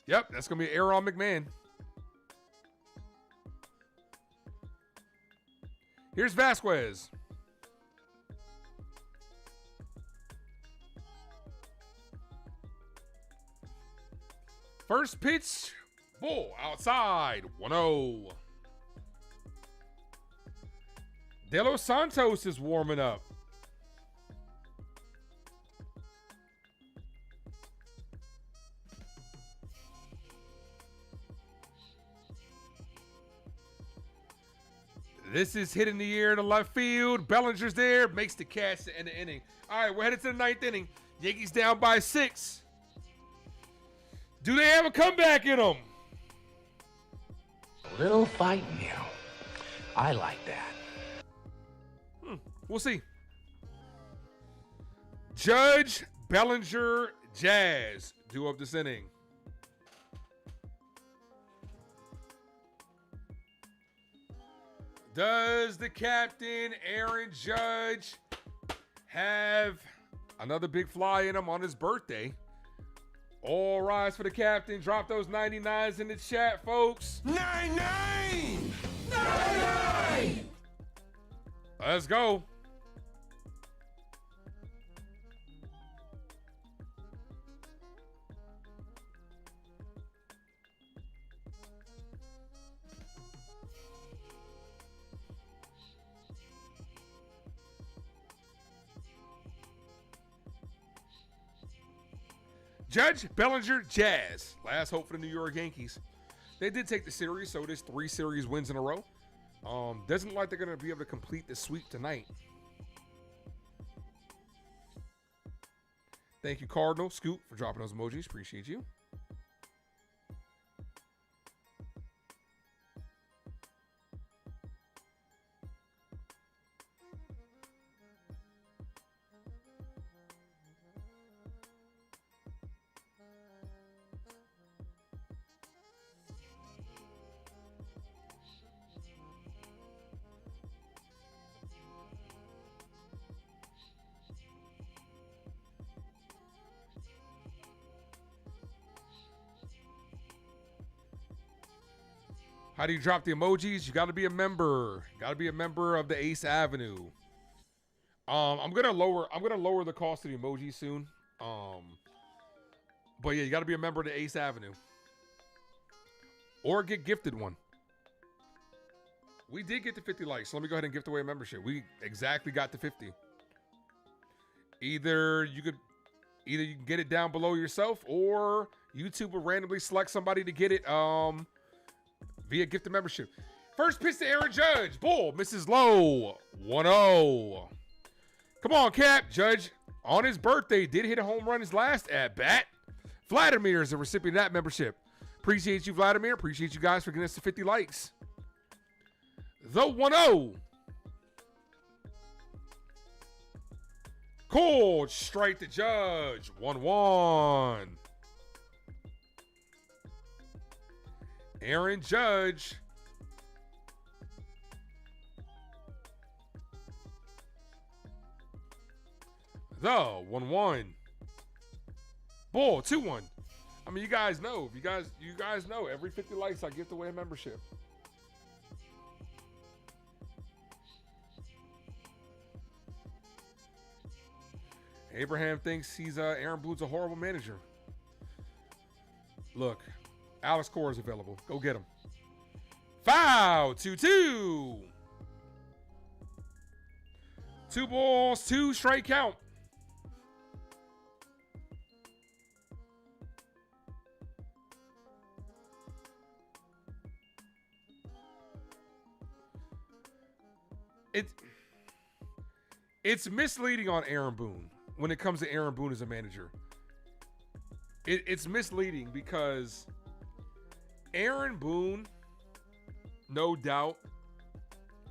Yep, that's going to be an error on McMahon. Here's Vasquez. First pitch, ball outside, 1-0. De Los Santos is warming up. This is hit in the air to left field. Bellinger's there, makes the catch to end the inning. All right, we're headed to the ninth inning. Yankees down by 6. Do they have a comeback in them? A little fight in you. I like that. We'll see. Judge, Bellinger, Jazz due up this inning. Does the captain, Aaron Judge, have another big fly in him on his birthday? All rise for the captain. Drop those 99s in the chat, folks. 99! 99! Let's go. Judge, Bellinger, Jazz. Last hope for the New York Yankees. They did take the series, so it is 3 series wins in a row. Doesn't look like they're going to be able to complete the sweep tonight. Thank you, Cardinal Scoop, for dropping those emojis. Appreciate you. How do you drop the emojis? You got to be a member. Got to be a member of the Ace Avenue. I'm gonna lower the cost of the emojis soon. But yeah, you got to be a member of the Ace Avenue, or get gifted one. We did get to 50 likes, so let me go ahead and gift away a membership. We exactly got to 50. Either you can get it down below yourself, or YouTube will randomly select somebody to get it via gifted membership. First pitch to Aaron Judge. Bull misses low. 1-0. Come on, Cap. Judge, on his birthday, did hit a home run his last at-bat. Vladimir is the recipient of that membership. Appreciate you, Vladimir. Appreciate you guys for getting us to 50 likes. The 1-0. Cold strike to Judge. 1-1. Aaron Judge. The 1-1. Bull 2-1. I mean, you guys know. You guys know. Every 50 likes, I gift away a membership. Abraham thinks Aaron Boone's a horrible manager. Look, Alex Cora is available. Go get him. Foul. 2-2. 2 balls, 2 strike count. It's misleading on Aaron Boone when it comes to Aaron Boone as a manager. It's misleading because Aaron Boone, no doubt,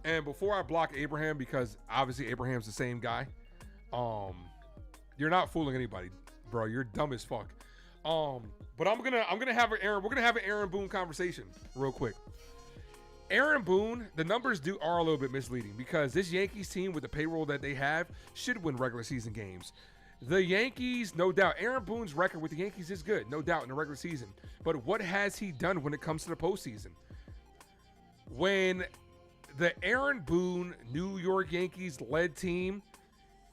and before I block Abraham, because obviously Abraham's the same guy, you're not fooling anybody, bro. You're dumb as fuck. But we're gonna have an Aaron Boone conversation real quick. Aaron Boone, the numbers are a little bit misleading because this Yankees team with the payroll that they have should win regular season games. The Yankees, no doubt, Aaron Boone's record with the Yankees is good, no doubt, in the regular season. But what has he done when it comes to the postseason? When the Aaron Boone New York Yankees led team,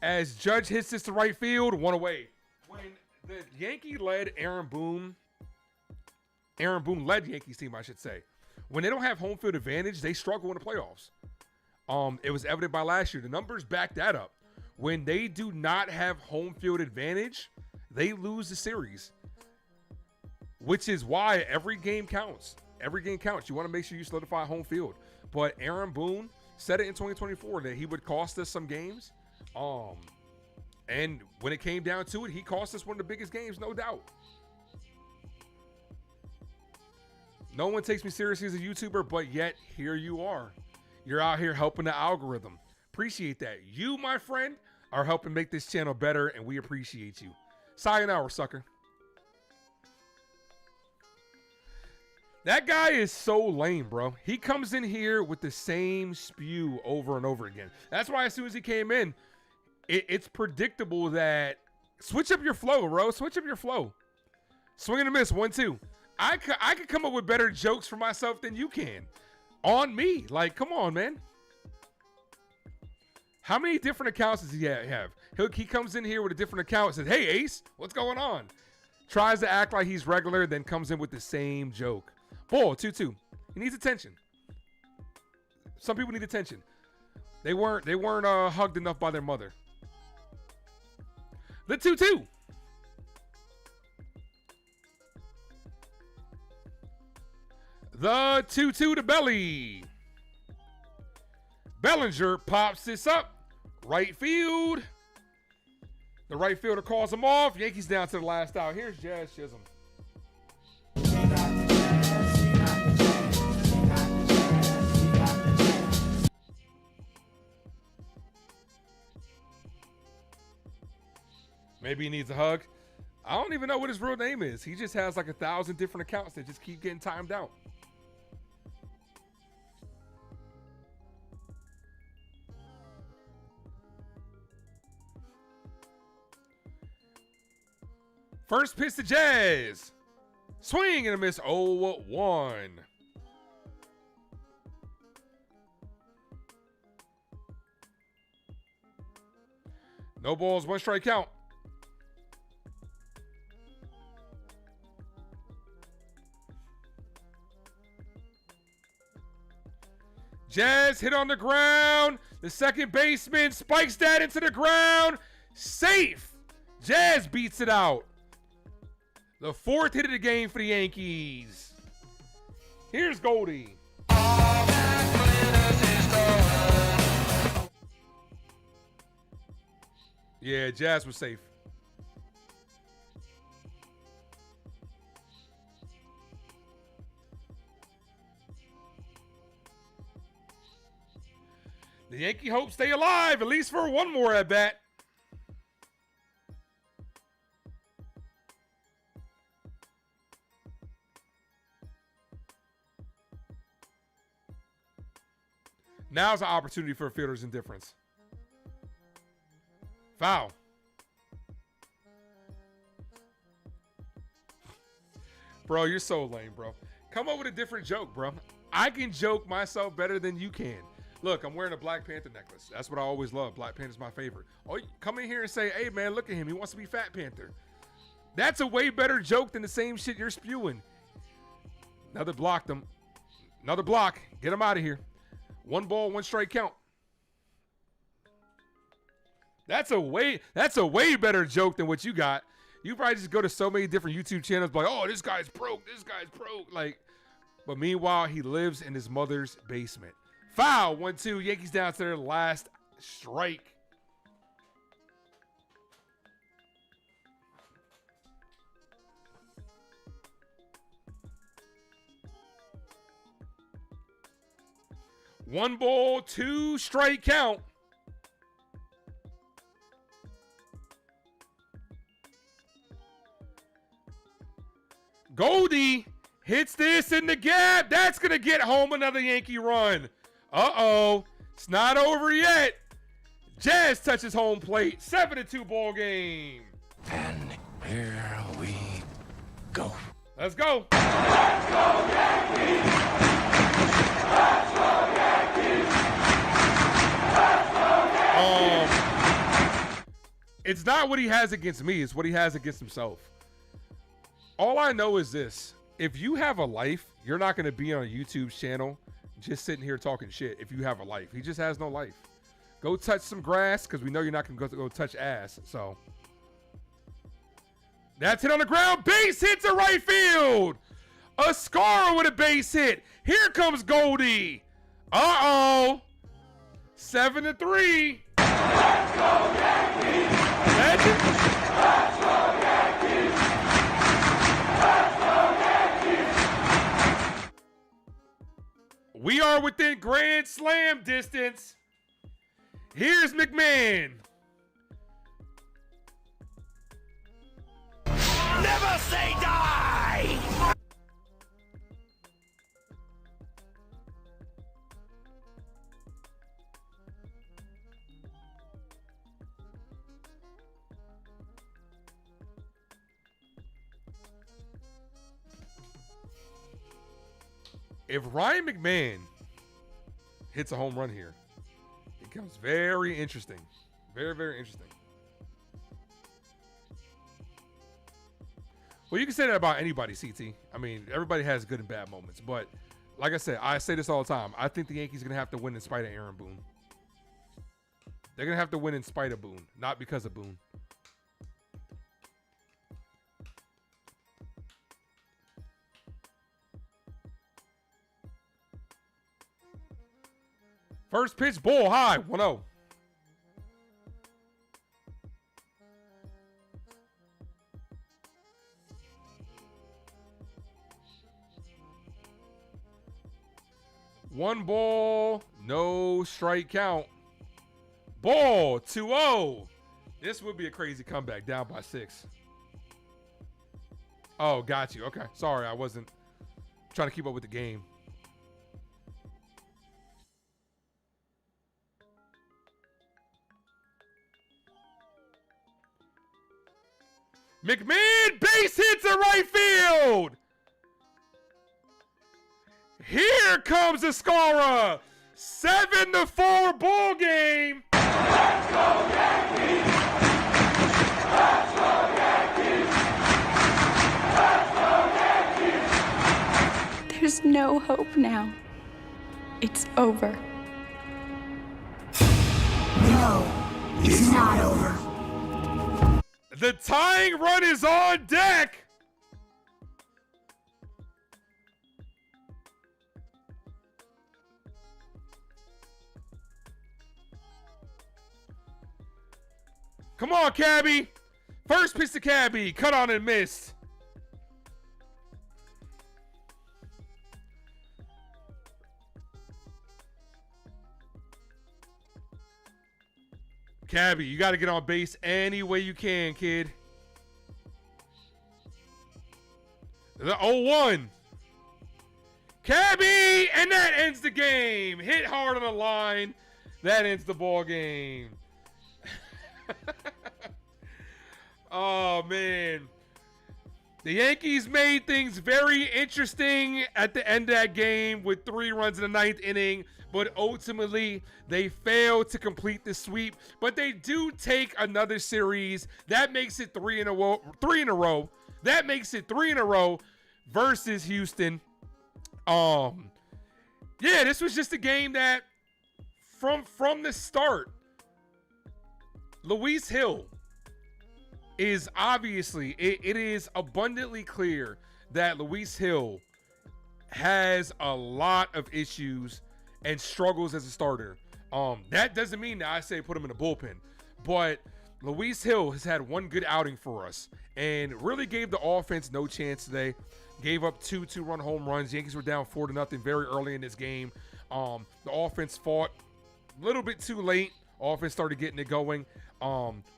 as Judge hits this to right field, 1 away. When the Yankee led Aaron Boone led Yankees team, I should say. When they don't have home field advantage, they struggle in the playoffs. It was evident by last year. The numbers back that up. When they do not have home field advantage, they lose the series. Which is why every game counts. Every game counts. You want to make sure you solidify home field. But Aaron Boone said it in 2024 that he would cost us some games. And when it came down to it, he cost us one of the biggest games, no doubt. No one takes me seriously as a YouTuber, but yet here you are. You're out here helping the algorithm. Appreciate that. You, my friend, are helping make this channel better, and we appreciate you. Sayonara, sucker. That guy is so lame, bro. He comes in here with the same spew over and over again. That's why as soon as he came in, it's predictable that switch up your flow, bro. Switch up your flow. Swing and a miss, 1-2. I could come up with better jokes for myself than you can. On me. Like, come on, man. How many different accounts does he have? He comes in here with a different account and says, hey, Ace, what's going on? Tries to act like he's regular, then comes in with the same joke. Bull, 2-2. He needs attention. Some people need attention. They weren't hugged enough by their mother. The 2-2. The 2-2 to Belly. Bellinger pops this up. Right field. The right fielder calls him off. Yankees down to the last out. Here's Jazz Chisholm. Maybe he needs a hug. I don't even know what his real name is. He just has like 1,000 different accounts that just keep getting timed out. First pitch to Jazz. Swing and a miss. 0-1. No balls, 1 strike count. Jazz hit on the ground. The second baseman spikes that into the ground. Safe. Jazz beats it out. The fourth hit of the game for the Yankees. Here's Goldie. Yeah, Jazz was safe. The Yankee hopes stay alive, at least for one more at bat. Now's an opportunity for a fielder's indifference. Foul. Bro, you're so lame, bro. Come up with a different joke, bro. I can joke myself better than you can. Look, I'm wearing a Black Panther necklace. That's what I always love. Black Panther's my favorite. Oh, you come in here and say, hey, man, look at him. He wants to be Fat Panther. That's a way better joke than the same shit you're spewing. Another block them. Another block. Get him out of here. 1 ball, 1 strike count. That's a way better joke than what you got. You probably just go to so many different YouTube channels like, oh, this guy's broke. This guy's broke. Like, but meanwhile, he lives in his mother's basement. Foul, 1-2. Yankees down to their last strike. One ball, 2 strike count. Goldie hits this in the gap. That's going to get home another Yankee run. Uh-oh. It's not over yet. Jazz touches home plate. 7-2 ball game. And here we go. Let's go. Let's go, Yankees. Let's go, Yankees. Let's go, Yankees. It's not what he has against me. It's what he has against himself. All I know is this. If you have a life, you're not going to be on a YouTube channel just sitting here talking shit if you have a life. He just has no life. Go touch some grass because we know you're not going to go touch ass. So that's hit on the ground. Base hit to right field. Ascara with a base hit. Here comes Goldie. Uh-oh. 7-3. Let's go, Yankees. Let's go, Yankees. Let's go, Yankees. We are within Grand Slam distance. Here's McMahon. Never say die! If Ryan McMahon hits a home run here, it becomes very interesting. Very, very interesting. Well, you can say that about anybody, CT. I mean, everybody has good and bad moments. But like I said, I say this all the time. I think the Yankees are going to have to win in spite of Aaron Boone. They're going to have to win in spite of Boone, not because of Boone. First pitch, ball high, 1-0. One ball, no strike count. Ball, 2-0. This would be a crazy comeback, down by 6. Oh, got you. Okay, sorry, I wasn't trying to keep up with the game. McMahon base hits to right field. Here comes Ascara. 7-4 ball game. Let's go, Yankees. Let's go, Yankees. Let's go, Yankees. There's no hope now. It's over. No, it's not over. The tying run is on deck. Come on, Cabby. First pitch to Cabby. Cut on and missed. Cabby, you got to get on base any way you can, kid. The 0-1. Cabby, and that ends the game. Hit hard on the line. That ends the ball game. Oh, man. The Yankees made things very interesting at the end of that game with 3 runs in the 9th inning, but ultimately they failed to complete the sweep. But they do take another series. That makes it 3 in a row. That makes it 3 in a row versus Houston. Yeah, this was just a game that from the start, Luis Hill is obviously, it is abundantly clear that Luis Hill has a lot of issues and struggles as a starter. That doesn't mean that I say put him in the bullpen, but Luis Hill has had one good outing for us and really gave the offense no chance today. Gave up 2 2-run home runs. Yankees were down 4-0 very early in this game. The offense fought a little bit too late. Offense started getting it going.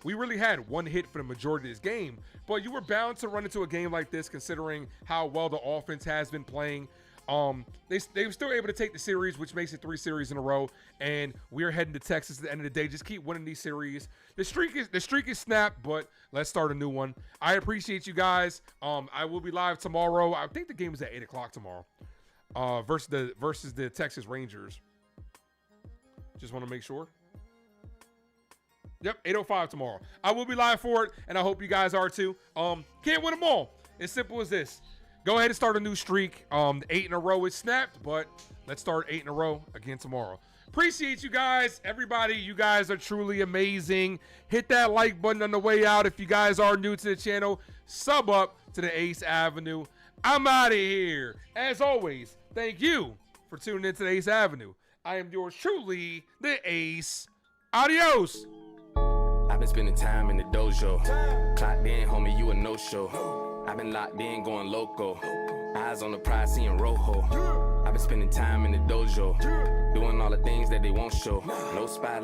We really had one hit for the majority of this game, but you were bound to run into a game like this considering how well the offense has been playing. They were still able to take the series, which makes it 3 series in a row, and we are heading to Texas at the end of the day. Just keep winning these series. The streak is snapped, but let's start a new one. I appreciate you guys. I will be live tomorrow. I think the game is at 8 o'clock tomorrow. Versus the Texas Rangers. Just want to make sure. Yep, 8:05 tomorrow. I will be live for it, and I hope you guys are too. Can't win them all. As simple as this. Go ahead and start a new streak. 8 in a row is snapped, but let's start 8 in a row again tomorrow. Appreciate you guys. Everybody, you guys are truly amazing. Hit that like button on the way out. If you guys are new to the channel, sub up to the Ace Avenue. I'm out of here. As always, thank you for tuning into the Ace Avenue. I am yours truly, the Ace. Adios. I've been spending time in the dojo. Clocked in, homie, you a no-show. I've been locked in, going loco. Eyes on the prize, seeing rojo. I've been spending time in the dojo. Doing all the things that they won't show. No spotlight.